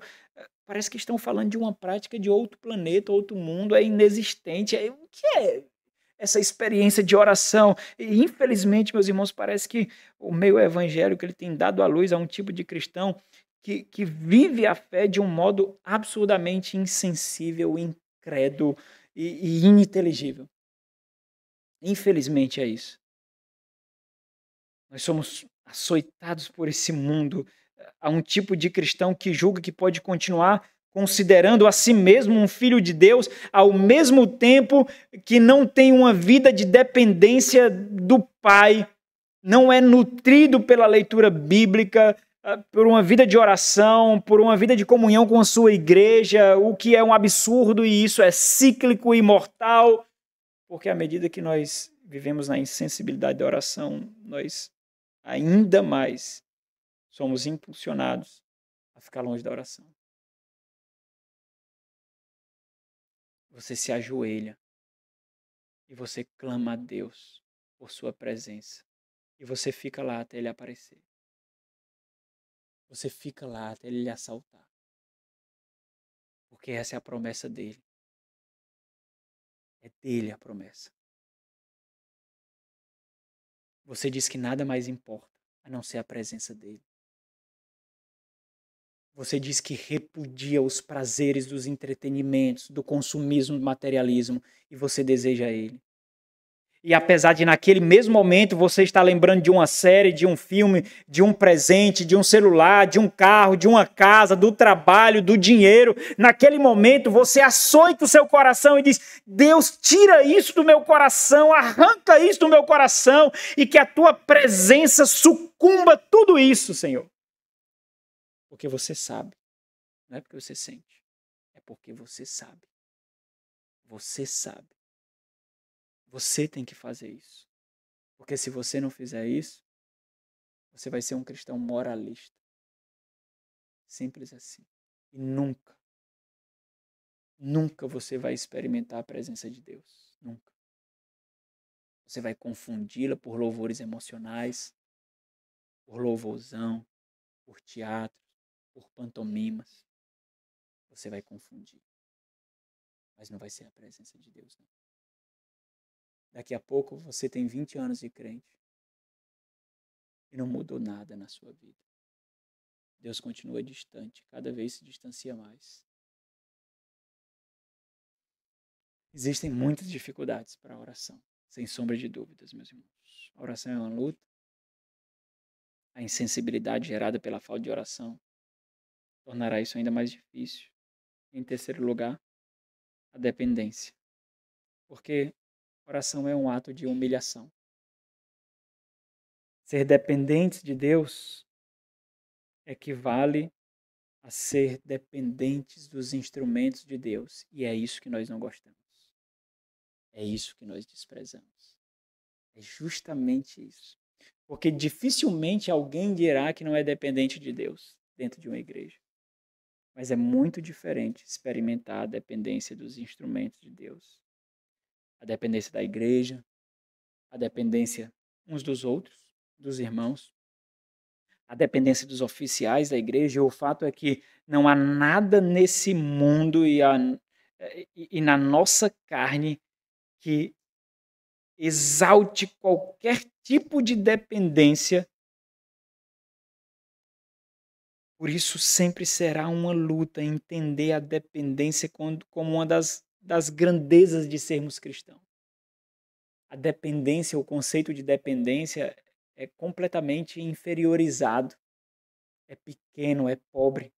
Parece que estão falando de uma prática de outro planeta, outro mundo, é inexistente. O que é essa experiência de oração? E, infelizmente, meus irmãos, parece que o meio evangélico ele tem dado à luz a um tipo de cristão que vive a fé de um modo absurdamente insensível, incrédulo e ininteligível. Infelizmente é isso. Nós somos açoitados por esse mundo. Há um tipo de cristão que julga que pode continuar considerando a si mesmo um filho de Deus, ao mesmo tempo que não tem uma vida de dependência do Pai, não é nutrido pela leitura bíblica, por uma vida de oração, por uma vida de comunhão com a sua igreja, o que é um absurdo, e isso é cíclico e mortal, porque à medida que nós vivemos na insensibilidade da oração, nós ainda mais somos impulsionados a ficar longe da oração. Você se ajoelha e você clama a Deus por sua presença. E você fica lá até ele aparecer. você fica lá até ele lhe assaltar. Porque essa é a promessa dele. É dele a promessa. Você diz que nada mais importa a não ser a presença dele. Você diz que repudia os prazeres dos entretenimentos, do consumismo, do materialismo, e você deseja ele. E apesar de naquele mesmo momento você estar lembrando de uma série, de um filme, de um presente, de um celular, de um carro, de uma casa, do trabalho, do dinheiro, naquele momento você açoita o seu coração e diz: Deus, tira isso do meu coração, arranca isso do meu coração e que a tua presença sucumba tudo isso, Senhor. Porque você sabe, não é porque você sente, é porque você sabe. Você sabe. Você tem que fazer isso. Porque se você não fizer isso, você vai ser um cristão moralista. Simples assim. E nunca você vai experimentar a presença de Deus. Nunca. Você vai confundi-la por louvores emocionais, por louvorzão, por teatro, por pantomimas. Você vai confundir. Mas não vai ser a presença de Deus, não. Daqui a pouco você tem 20 anos de crente e não mudou nada na sua vida. Deus continua distante, cada vez se distancia mais. Existem muitas dificuldades para a oração, sem sombra de dúvidas, meus irmãos. A oração é uma luta. A insensibilidade gerada pela falta de oração tornará isso ainda mais difícil. Em terceiro lugar, a dependência. Porque oração é um ato de humilhação. Ser dependente de Deus equivale a ser dependentes dos instrumentos de Deus. E é isso que nós não gostamos. É isso que nós desprezamos. É justamente isso. Porque dificilmente alguém dirá que não é dependente de Deus dentro de uma igreja. Mas é muito diferente experimentar a dependência dos instrumentos de Deus. A dependência da igreja, a dependência uns dos outros, dos irmãos, a dependência dos oficiais da igreja. E o fato é que não há nada nesse mundo e na nossa carne que exalte qualquer tipo de dependência. Por isso sempre será uma luta entender a dependência como uma das grandezas de sermos cristãos. A dependência, o conceito de dependência é completamente inferiorizado, é pequeno, é pobre.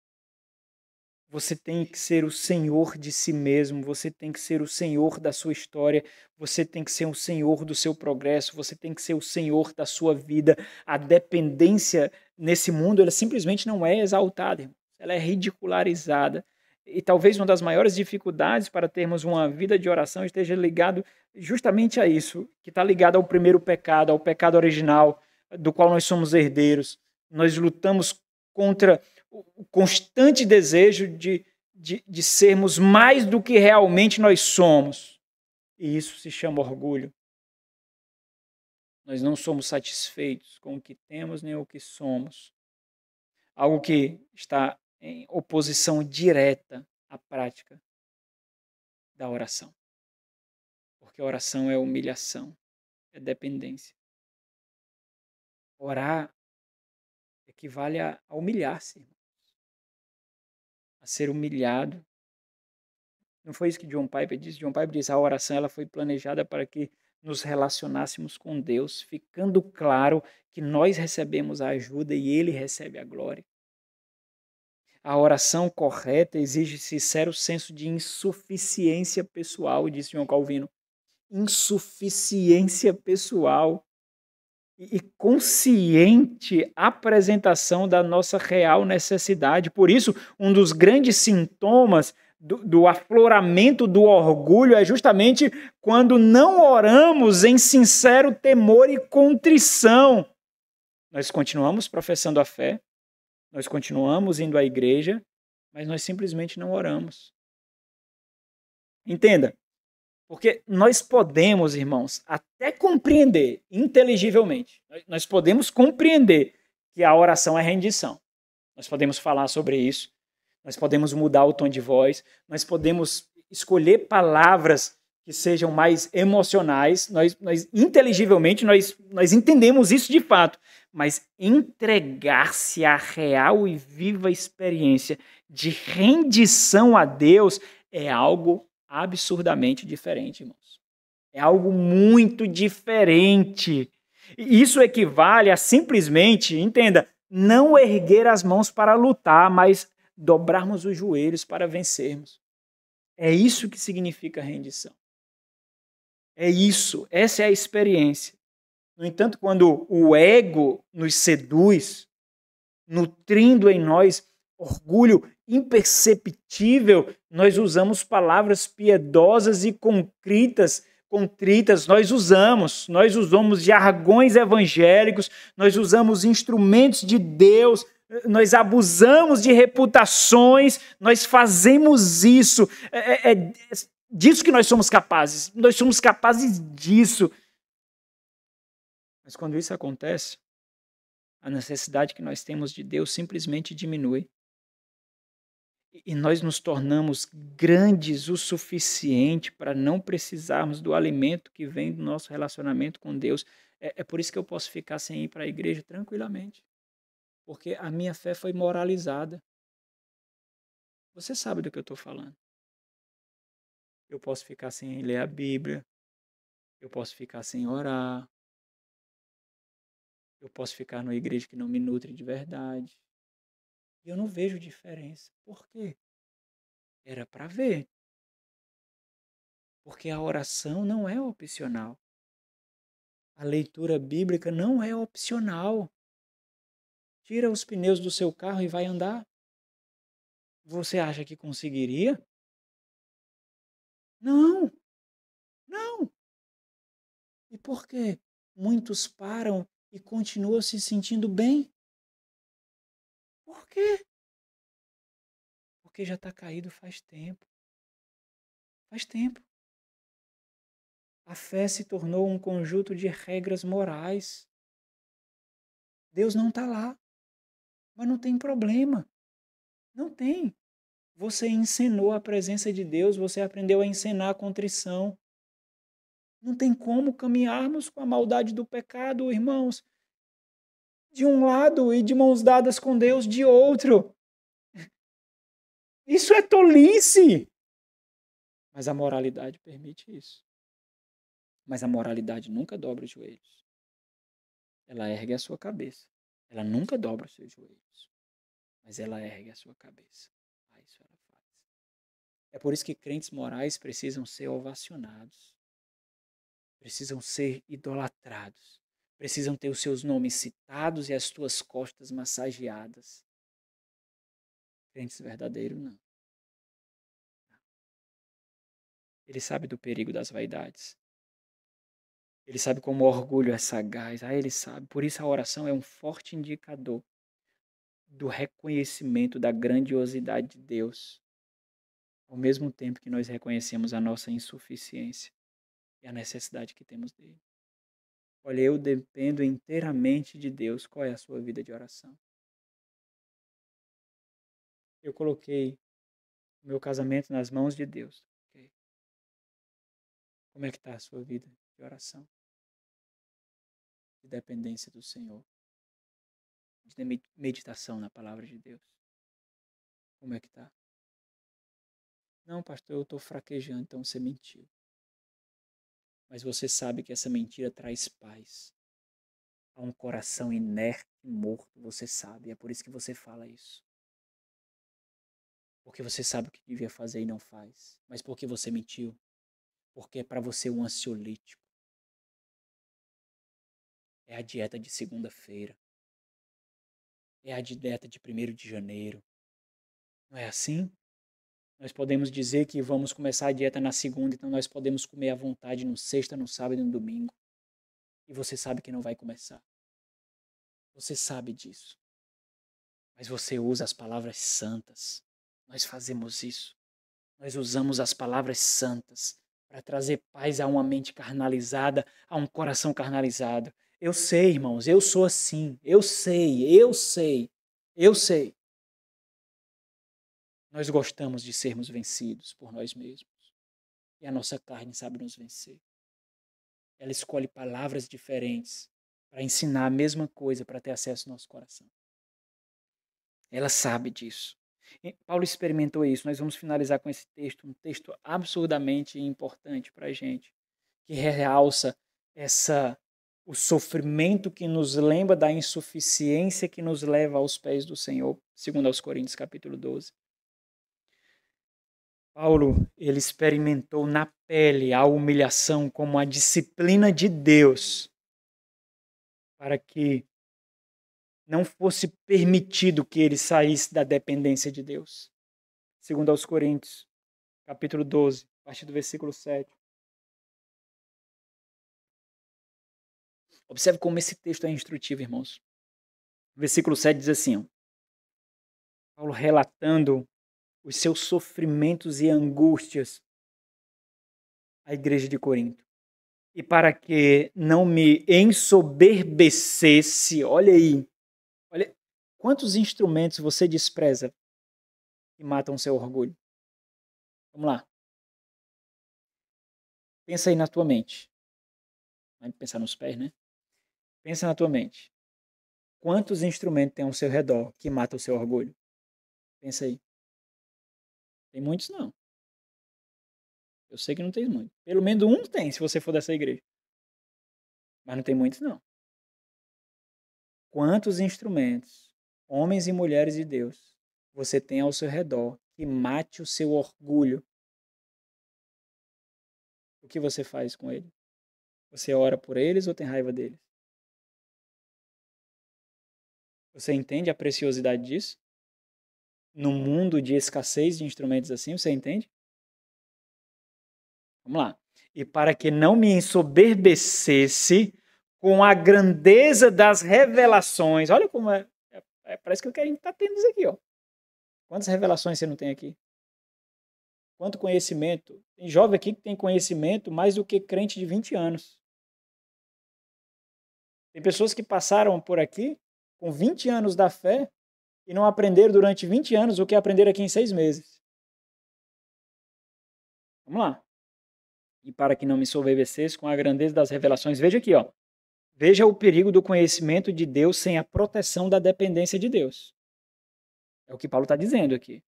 Você tem que ser o senhor de si mesmo, você tem que ser o senhor da sua história, você tem que ser o senhor do seu progresso, você tem que ser o senhor da sua vida. A dependência nesse mundo, ela simplesmente não é exaltada, irmão. Ela é ridicularizada. E talvez uma das maiores dificuldades para termos uma vida de oração esteja ligado justamente a isso, que está ligado ao primeiro pecado, ao pecado original, do qual nós somos herdeiros. Nós lutamos contra o constante desejo de sermos mais do que realmente nós somos. E isso se chama orgulho. Nós não somos satisfeitos com o que temos nem o que somos. Algo que está em oposição direta à prática da oração. Porque a oração é humilhação, é dependência. Orar equivale a humilhar-se, irmãos. A ser humilhado. Não foi isso que John Piper disse? John Piper diz: a oração ela foi planejada para que nos relacionássemos com Deus, ficando claro que nós recebemos a ajuda e Ele recebe a glória. A oração correta exige sincero senso de insuficiência pessoal, disse João Calvino. Insuficiência pessoal e consciente apresentação da nossa real necessidade. Por isso, um dos grandes sintomas do afloramento do orgulho é justamente quando não oramos em sincero temor e contrição. Nós continuamos professando a fé, nós continuamos indo à igreja, mas nós simplesmente não oramos. Entenda, porque nós podemos, irmãos, até compreender inteligivelmente, nós podemos compreender que a oração é rendição. Nós podemos falar sobre isso. Nós podemos mudar o tom de voz. Nós podemos escolher palavras que sejam mais emocionais. Nós inteligivelmente, nós entendemos isso de fato. Mas entregar-se à real e viva experiência de rendição a Deus é algo absurdamente diferente, irmãos. É algo muito diferente. E isso equivale a simplesmente, entenda, não erguer as mãos para lutar, mas dobrarmos os joelhos para vencermos. É isso que significa rendição. É isso, essa é a experiência. No entanto, quando o ego nos seduz, nutrindo em nós orgulho imperceptível, nós usamos palavras piedosas e contritas, nós usamos jargões evangélicos, nós usamos instrumentos de Deus, nós abusamos de reputações, nós fazemos isso. É disso que nós somos capazes disso. Mas quando isso acontece, a necessidade que nós temos de Deus simplesmente diminui. E nós nos tornamos grandes o suficiente para não precisarmos do alimento que vem do nosso relacionamento com Deus. É por isso que eu posso ficar sem ir para a igreja tranquilamente. Porque a minha fé foi moralizada. Você sabe do que eu estou falando. Eu posso ficar sem ler a Bíblia. Eu posso ficar sem orar. Eu posso ficar numa igreja que não me nutre de verdade. E eu não vejo diferença. Por quê? Era para ver. Porque a oração não é opcional. A leitura bíblica não é opcional. Tira os pneus do seu carro e vai andar. Você acha que conseguiria? Não. Não. E por quê? Muitos param e continuam se sentindo bem. Por quê? Porque já está caído faz tempo. Faz tempo. A fé se tornou um conjunto de regras morais. Deus não está lá. Mas não tem problema. Não tem. Você encenou a presença de Deus, você aprendeu a encenar a contrição. Não tem como caminharmos com a maldade do pecado, irmãos, de um lado e de mãos dadas com Deus de outro. Isso é tolice. Mas a moralidade permite isso. Mas a moralidade nunca dobra os joelhos. Ela ergue a sua cabeça. Ela nunca dobra os seus joelhos. Mas ela ergue a sua cabeça. Isso ela faz. É por isso que crentes morais precisam ser ovacionados. Precisam ser idolatrados. Precisam ter os seus nomes citados e as suas costas massageadas. Crentes verdadeiros, não. Ele sabe do perigo das vaidades. Ele sabe como o orgulho é sagaz. Ele sabe. Por isso a oração é um forte indicador do reconhecimento da grandiosidade de Deus, ao mesmo tempo que nós reconhecemos a nossa insuficiência e a necessidade que temos dele. Olha, eu dependo inteiramente de Deus. Qual é a sua vida de oração? Eu coloquei o meu casamento nas mãos de Deus. Okay? Como é que está a sua vida de oração? De dependência do Senhor. De meditação na palavra de Deus. Como é que está? Não, pastor, eu estou fraquejando, então você mentiu. Mas você sabe que essa mentira traz paz. A um coração inerte e morto, você sabe. É por isso que você fala isso. Porque você sabe o que devia fazer e não faz. Mas por que você mentiu? Porque é para você um ansiolítico. É a dieta de segunda-feira. É a dieta de 1º de janeiro. Não é assim? Nós podemos dizer que vamos começar a dieta na segunda, então nós podemos comer à vontade no sexta, no sábado e no domingo. E você sabe que não vai começar. Você sabe disso. Mas você usa as palavras santas. Nós fazemos isso. Nós usamos as palavras santas para trazer paz a uma mente carnalizada, a um coração carnalizado. Eu sei, irmãos, eu sou assim. Eu sei. Nós gostamos de sermos vencidos por nós mesmos. E a nossa carne sabe nos vencer. Ela escolhe palavras diferentes para ensinar a mesma coisa, para ter acesso ao nosso coração. Ela sabe disso. E Paulo experimentou isso. Nós vamos finalizar com esse texto, um texto absurdamente importante para a gente, que realça o sofrimento que nos lembra da insuficiência que nos leva aos pés do Senhor, segundo aos Coríntios, capítulo 12. Paulo, ele experimentou na pele a humilhação como a disciplina de Deus para que não fosse permitido que ele saísse da dependência de Deus. Segundo aos Coríntios, capítulo 12, a partir do versículo 7. Observe como esse texto é instrutivo, irmãos. O versículo 7 diz assim, ó, Paulo relatando os seus sofrimentos e angústias à igreja de Corinto. E para que não me ensoberbecesse, olha aí, olha, quantos instrumentos você despreza que matam seu orgulho? Vamos lá. Pensa aí na tua mente. Vai pensar nos pés, né? Pensa na tua mente. Quantos instrumentos tem ao seu redor que matam o seu orgulho? Pensa aí. Tem muitos, não. Eu sei que não tem muitos. Pelo menos um tem, se você for dessa igreja. Mas não tem muitos, não. Quantos instrumentos, homens e mulheres de Deus, você tem ao seu redor que mate o seu orgulho? O que você faz com ele? Você ora por eles ou tem raiva deles? Você entende a preciosidade disso? No mundo de escassez de instrumentos assim, você entende? Vamos lá. E para que não me ensoberbecesse com a grandeza das revelações. Olha como parece que a gente está tendo isso aqui, ó. Quantas revelações você não tem aqui? Quanto conhecimento? Tem jovem aqui que tem conhecimento mais do que crente de 20 anos. Tem pessoas que passaram por aqui com 20 anos da fé e não aprenderam durante 20 anos o que aprenderam aqui em 6 meses. Vamos lá. E para que não me ensoberbecesse com a grandeza das revelações. Veja aqui, ó. Veja o perigo do conhecimento de Deus sem a proteção da dependência de Deus. É o que Paulo está dizendo aqui.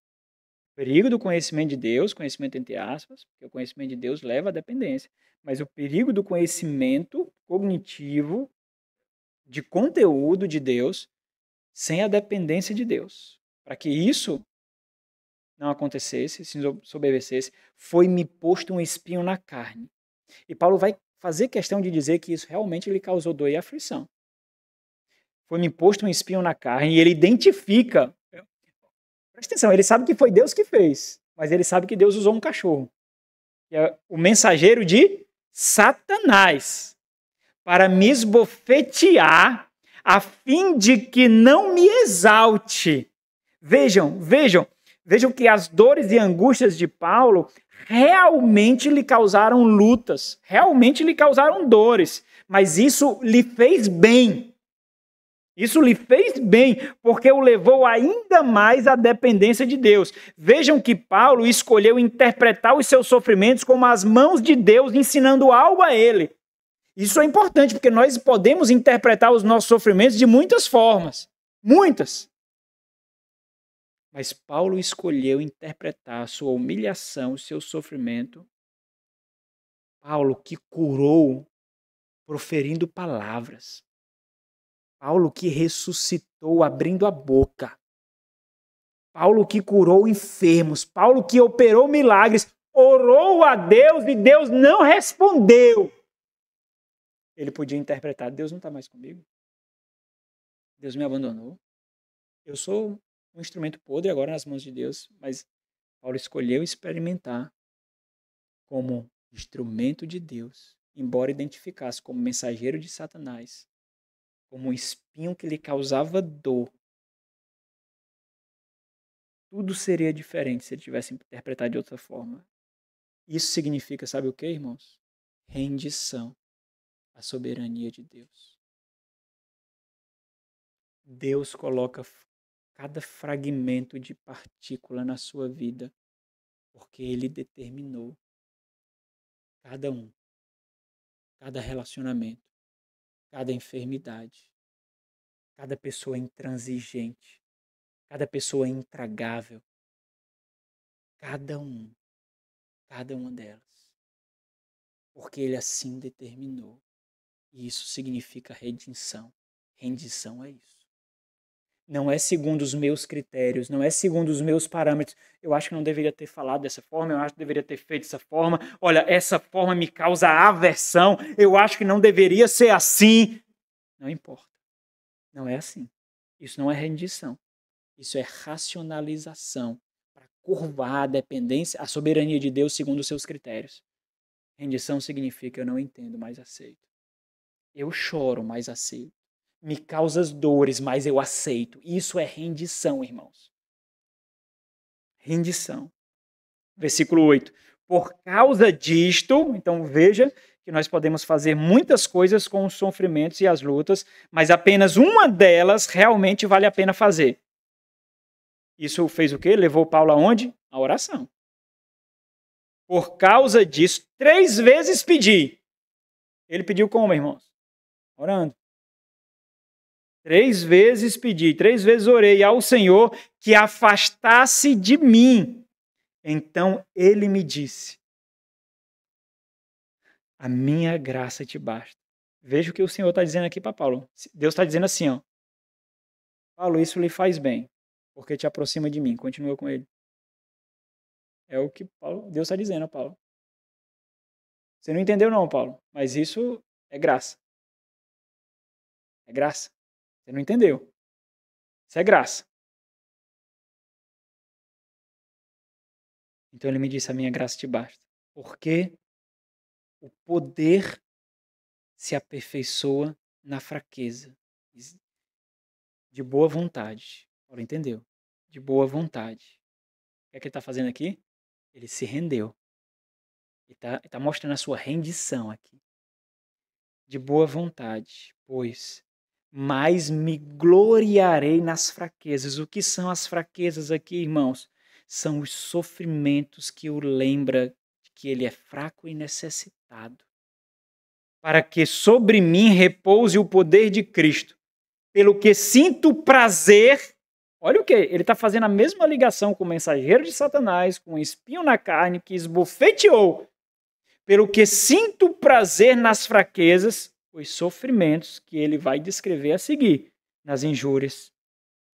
O perigo do conhecimento de Deus, conhecimento entre aspas, porque o conhecimento de Deus leva à dependência. Mas o perigo do conhecimento cognitivo, de conteúdo de Deus, sem a dependência de Deus. Para que isso não acontecesse, se sobrevivesse, foi-me posto um espinho na carne. E Paulo vai fazer questão de dizer que isso realmente lhe causou dor e aflição. Foi-me posto um espinho na carne e ele identifica. Presta atenção, ele sabe que foi Deus que fez, mas ele sabe que Deus usou um cachorro. Que é o mensageiro de Satanás para me esbofetear a fim de que não me exalte. Vejam que as dores e angústias de Paulo realmente lhe causaram lutas, realmente lhe causaram dores, mas isso lhe fez bem. Isso lhe fez bem, porque o levou ainda mais à dependência de Deus. Vejam que Paulo escolheu interpretar os seus sofrimentos como as mãos de Deus ensinando algo a ele. Isso é importante, porque nós podemos interpretar os nossos sofrimentos de muitas formas. Muitas. Mas Paulo escolheu interpretar a sua humilhação, o seu sofrimento. Paulo que curou proferindo palavras. Paulo que ressuscitou abrindo a boca. Paulo que curou enfermos. Paulo que operou milagres. Orou a Deus e Deus não respondeu. Ele podia interpretar: Deus não está mais comigo. Deus me abandonou. Eu sou um instrumento podre agora nas mãos de Deus. Mas Paulo escolheu experimentar como instrumento de Deus, embora identificasse como mensageiro de Satanás, como um espinho que lhe causava dor. Tudo seria diferente se ele tivesse interpretado de outra forma. Isso significa, sabe o que, irmãos? Rendição à soberania de Deus. Deus coloca cada fragmento de partícula na sua vida, porque Ele determinou cada um, cada relacionamento, cada enfermidade, cada pessoa intransigente, cada pessoa intragável, cada uma delas, porque Ele assim determinou. E isso significa redenção. Rendição é isso. Não é segundo os meus critérios, não é segundo os meus parâmetros. Eu acho que não deveria ter falado dessa forma, eu acho que deveria ter feito dessa forma. Olha, essa forma me causa aversão, eu acho que não deveria ser assim. Não importa. Não é assim. Isso não é rendição. Isso é racionalização para curvar a dependência, a soberania de Deus segundo os seus critérios. Rendição significa eu não entendo, mas aceito. Eu choro, mas aceito. Me causa dores, mas eu aceito. Isso é rendição, irmãos. Rendição. Versículo 8. Por causa disto, então veja que nós podemos fazer muitas coisas com os sofrimentos e as lutas, mas apenas uma delas realmente vale a pena fazer. Isso fez o quê? Levou Paulo aonde? A oração. Por causa disso, 3 vezes pedi. Ele pediu como, irmãos? Orando. 3 vezes pedi, 3 vezes orei ao Senhor que afastasse de mim. Então ele me disse: a minha graça te basta. Veja o que o Senhor está dizendo aqui para Paulo. Deus está dizendo assim, ó. Paulo, isso lhe faz bem, porque te aproxima de mim. Continua com ele. É o que Deus está dizendo a Paulo. Você não entendeu não, Paulo, mas isso é graça. É graça. Você não entendeu. Isso é graça. Então ele me disse, a minha graça te basta. Porque o poder se aperfeiçoa na fraqueza. De boa vontade. Paulo entendeu? De boa vontade. O que é que ele está fazendo aqui? Ele se rendeu. Ele está mostrando a sua rendição aqui. De boa vontade, pois mais me gloriarei nas fraquezas. O que são as fraquezas aqui, irmãos? São os sofrimentos que o lembra de que ele é fraco e necessitado. Para que sobre mim repouse o poder de Cristo. Pelo que sinto prazer. Olha o que? Ele está fazendo a mesma ligação com o mensageiro de Satanás, com o espinho na carne que esbofeteou. Pelo que sinto prazer nas fraquezas, os sofrimentos que ele vai descrever a seguir, nas injúrias.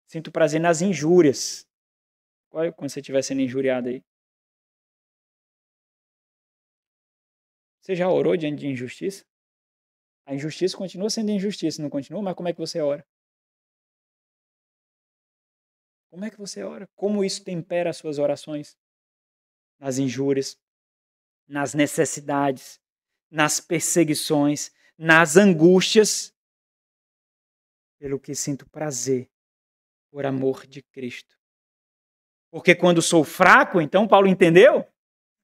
Sinto prazer nas injúrias. Olha quando você estiver sendo injuriado aí. Você já orou diante de injustiça? A injustiça continua sendo injustiça, não continua? Mas como é que você ora? Como é que você ora? Como isso tempera as suas orações? Nas injúrias, nas necessidades, nas perseguições, nas angústias, pelo que sinto prazer, por amor de Cristo. Porque quando sou fraco, então Paulo entendeu?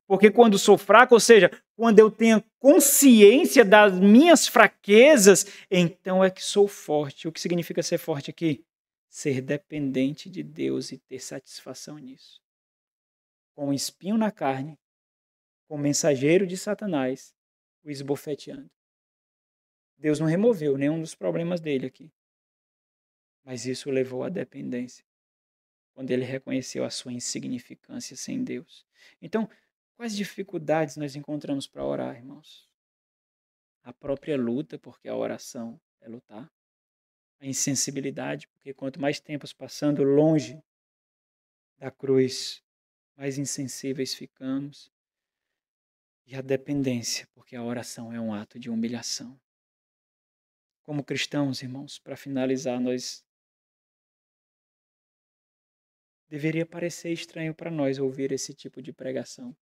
Porque quando sou fraco, ou seja, quando eu tenho consciência das minhas fraquezas, então é que sou forte. O que significa ser forte aqui? Ser dependente de Deus e ter satisfação nisso. Com um espinho na carne, com o mensageiro de Satanás, o esbofeteando. Deus não removeu nenhum dos problemas dele aqui. Mas isso o levou à dependência. Quando ele reconheceu a sua insignificância sem Deus. Então, quais dificuldades nós encontramos para orar, irmãos? A própria luta, porque a oração é lutar. A insensibilidade, porque quanto mais tempos passando longe da cruz, mais insensíveis ficamos. E a dependência, porque a oração é um ato de humilhação. Como cristãos, irmãos, para finalizar, deveria parecer estranho para nós ouvir esse tipo de pregação.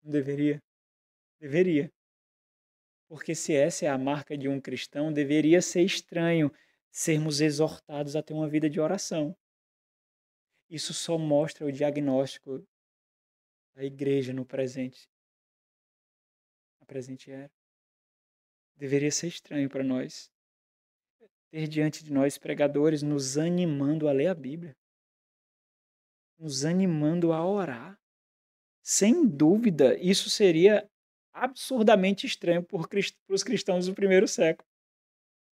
Não deveria? Deveria. Porque se essa é a marca de um cristão, deveria ser estranho sermos exortados a ter uma vida de oração. Isso só mostra o diagnóstico da igreja no presente. A presente era. Deveria ser estranho para nós. ter diante de nós pregadores nos animando a ler a Bíblia, nos animando a orar. Sem dúvida, isso seria absurdamente estranho para os cristãos do primeiro século.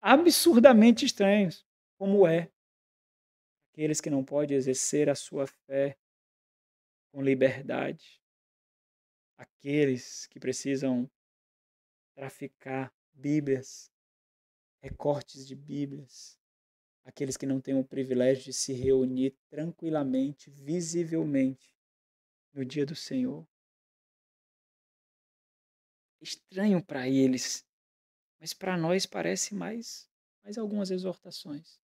Absurdamente estranhos, como é. Aqueles que não podem exercer a sua fé com liberdade. Aqueles que precisam traficar Bíblias, recortes de Bíblias. Aqueles que não têm o privilégio de se reunir tranquilamente, visivelmente, no dia do Senhor. Estranho para eles, mas para nós parece mais algumas exortações.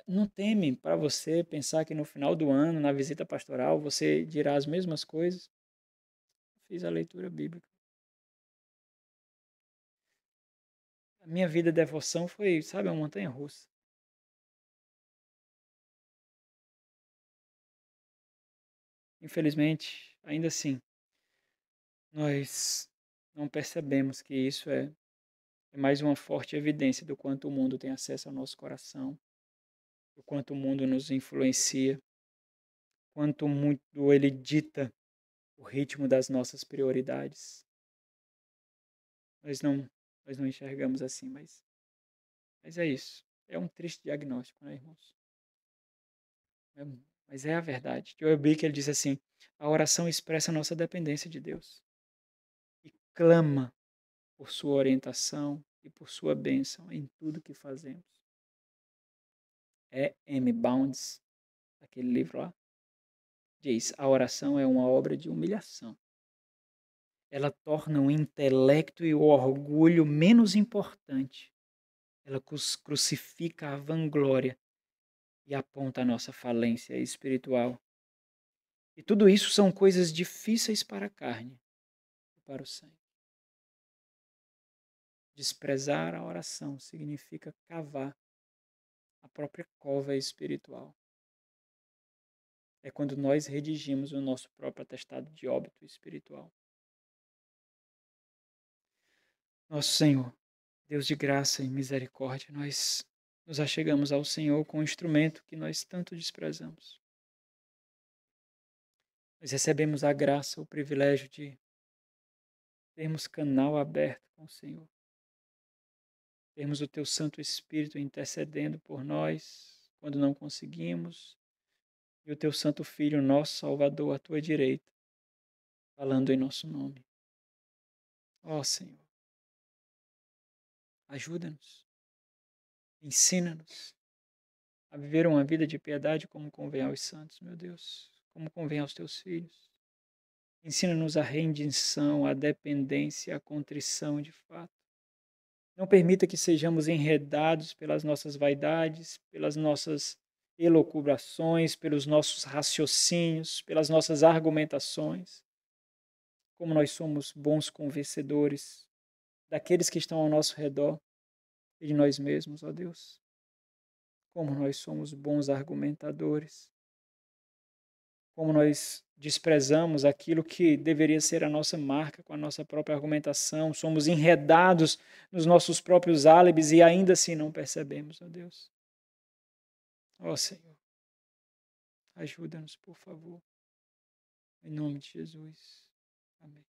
Não teme para você pensar que no final do ano, na visita pastoral, você dirá as mesmas coisas? Fiz a leitura bíblica. A minha vida de devoção foi, sabe, uma montanha-russa. Infelizmente, ainda assim, nós não percebemos que isso é mais uma forte evidência do quanto o mundo tem acesso ao nosso coração, do quanto o mundo nos influencia, quanto muito ele dita o ritmo das nossas prioridades. Nós não enxergamos assim, mas é isso. É um triste diagnóstico, né, irmãos? Mas é a verdade. Joel Bick, ele diz assim, a oração expressa a nossa dependência de Deus e clama por sua orientação e por sua bênção em tudo que fazemos. É M. Bounds, aquele livro lá, diz, a oração é uma obra de humilhação. Ela torna o intelecto e o orgulho menos importante. Ela crucifica a vanglória e aponta a nossa falência espiritual. E tudo isso são coisas difíceis para a carne e para o sangue. Desprezar a oração significa cavar a própria cova espiritual. É quando nós redigimos o nosso próprio atestado de óbito espiritual. Nosso Senhor, Deus de graça e misericórdia, nós nos achegamos ao Senhor com o instrumento que nós tanto desprezamos. Nós recebemos a graça, o privilégio de termos canal aberto com o Senhor. Termos o Teu Santo Espírito intercedendo por nós quando não conseguimos. E o Teu Santo Filho, nosso Salvador, à Tua direita, falando em nosso nome. Ó Senhor, ajuda-nos, ensina-nos a viver uma vida de piedade como convém aos santos, meu Deus, como convém aos Teus filhos. Ensina-nos a rendição, a dependência, a contrição de fato. Não permita que sejamos enredados pelas nossas vaidades, pelas nossas elucubrações, pelos nossos raciocínios, pelas nossas argumentações. Como nós somos bons convencedores daqueles que estão ao nosso redor e de nós mesmos, ó Deus. Como nós somos bons argumentadores. Como nós desprezamos aquilo que deveria ser a nossa marca com a nossa própria argumentação. Somos enredados nos nossos próprios álibis e ainda assim não percebemos, ó Deus. Ó Senhor, ajuda-nos, por favor. Em nome de Jesus. Amém.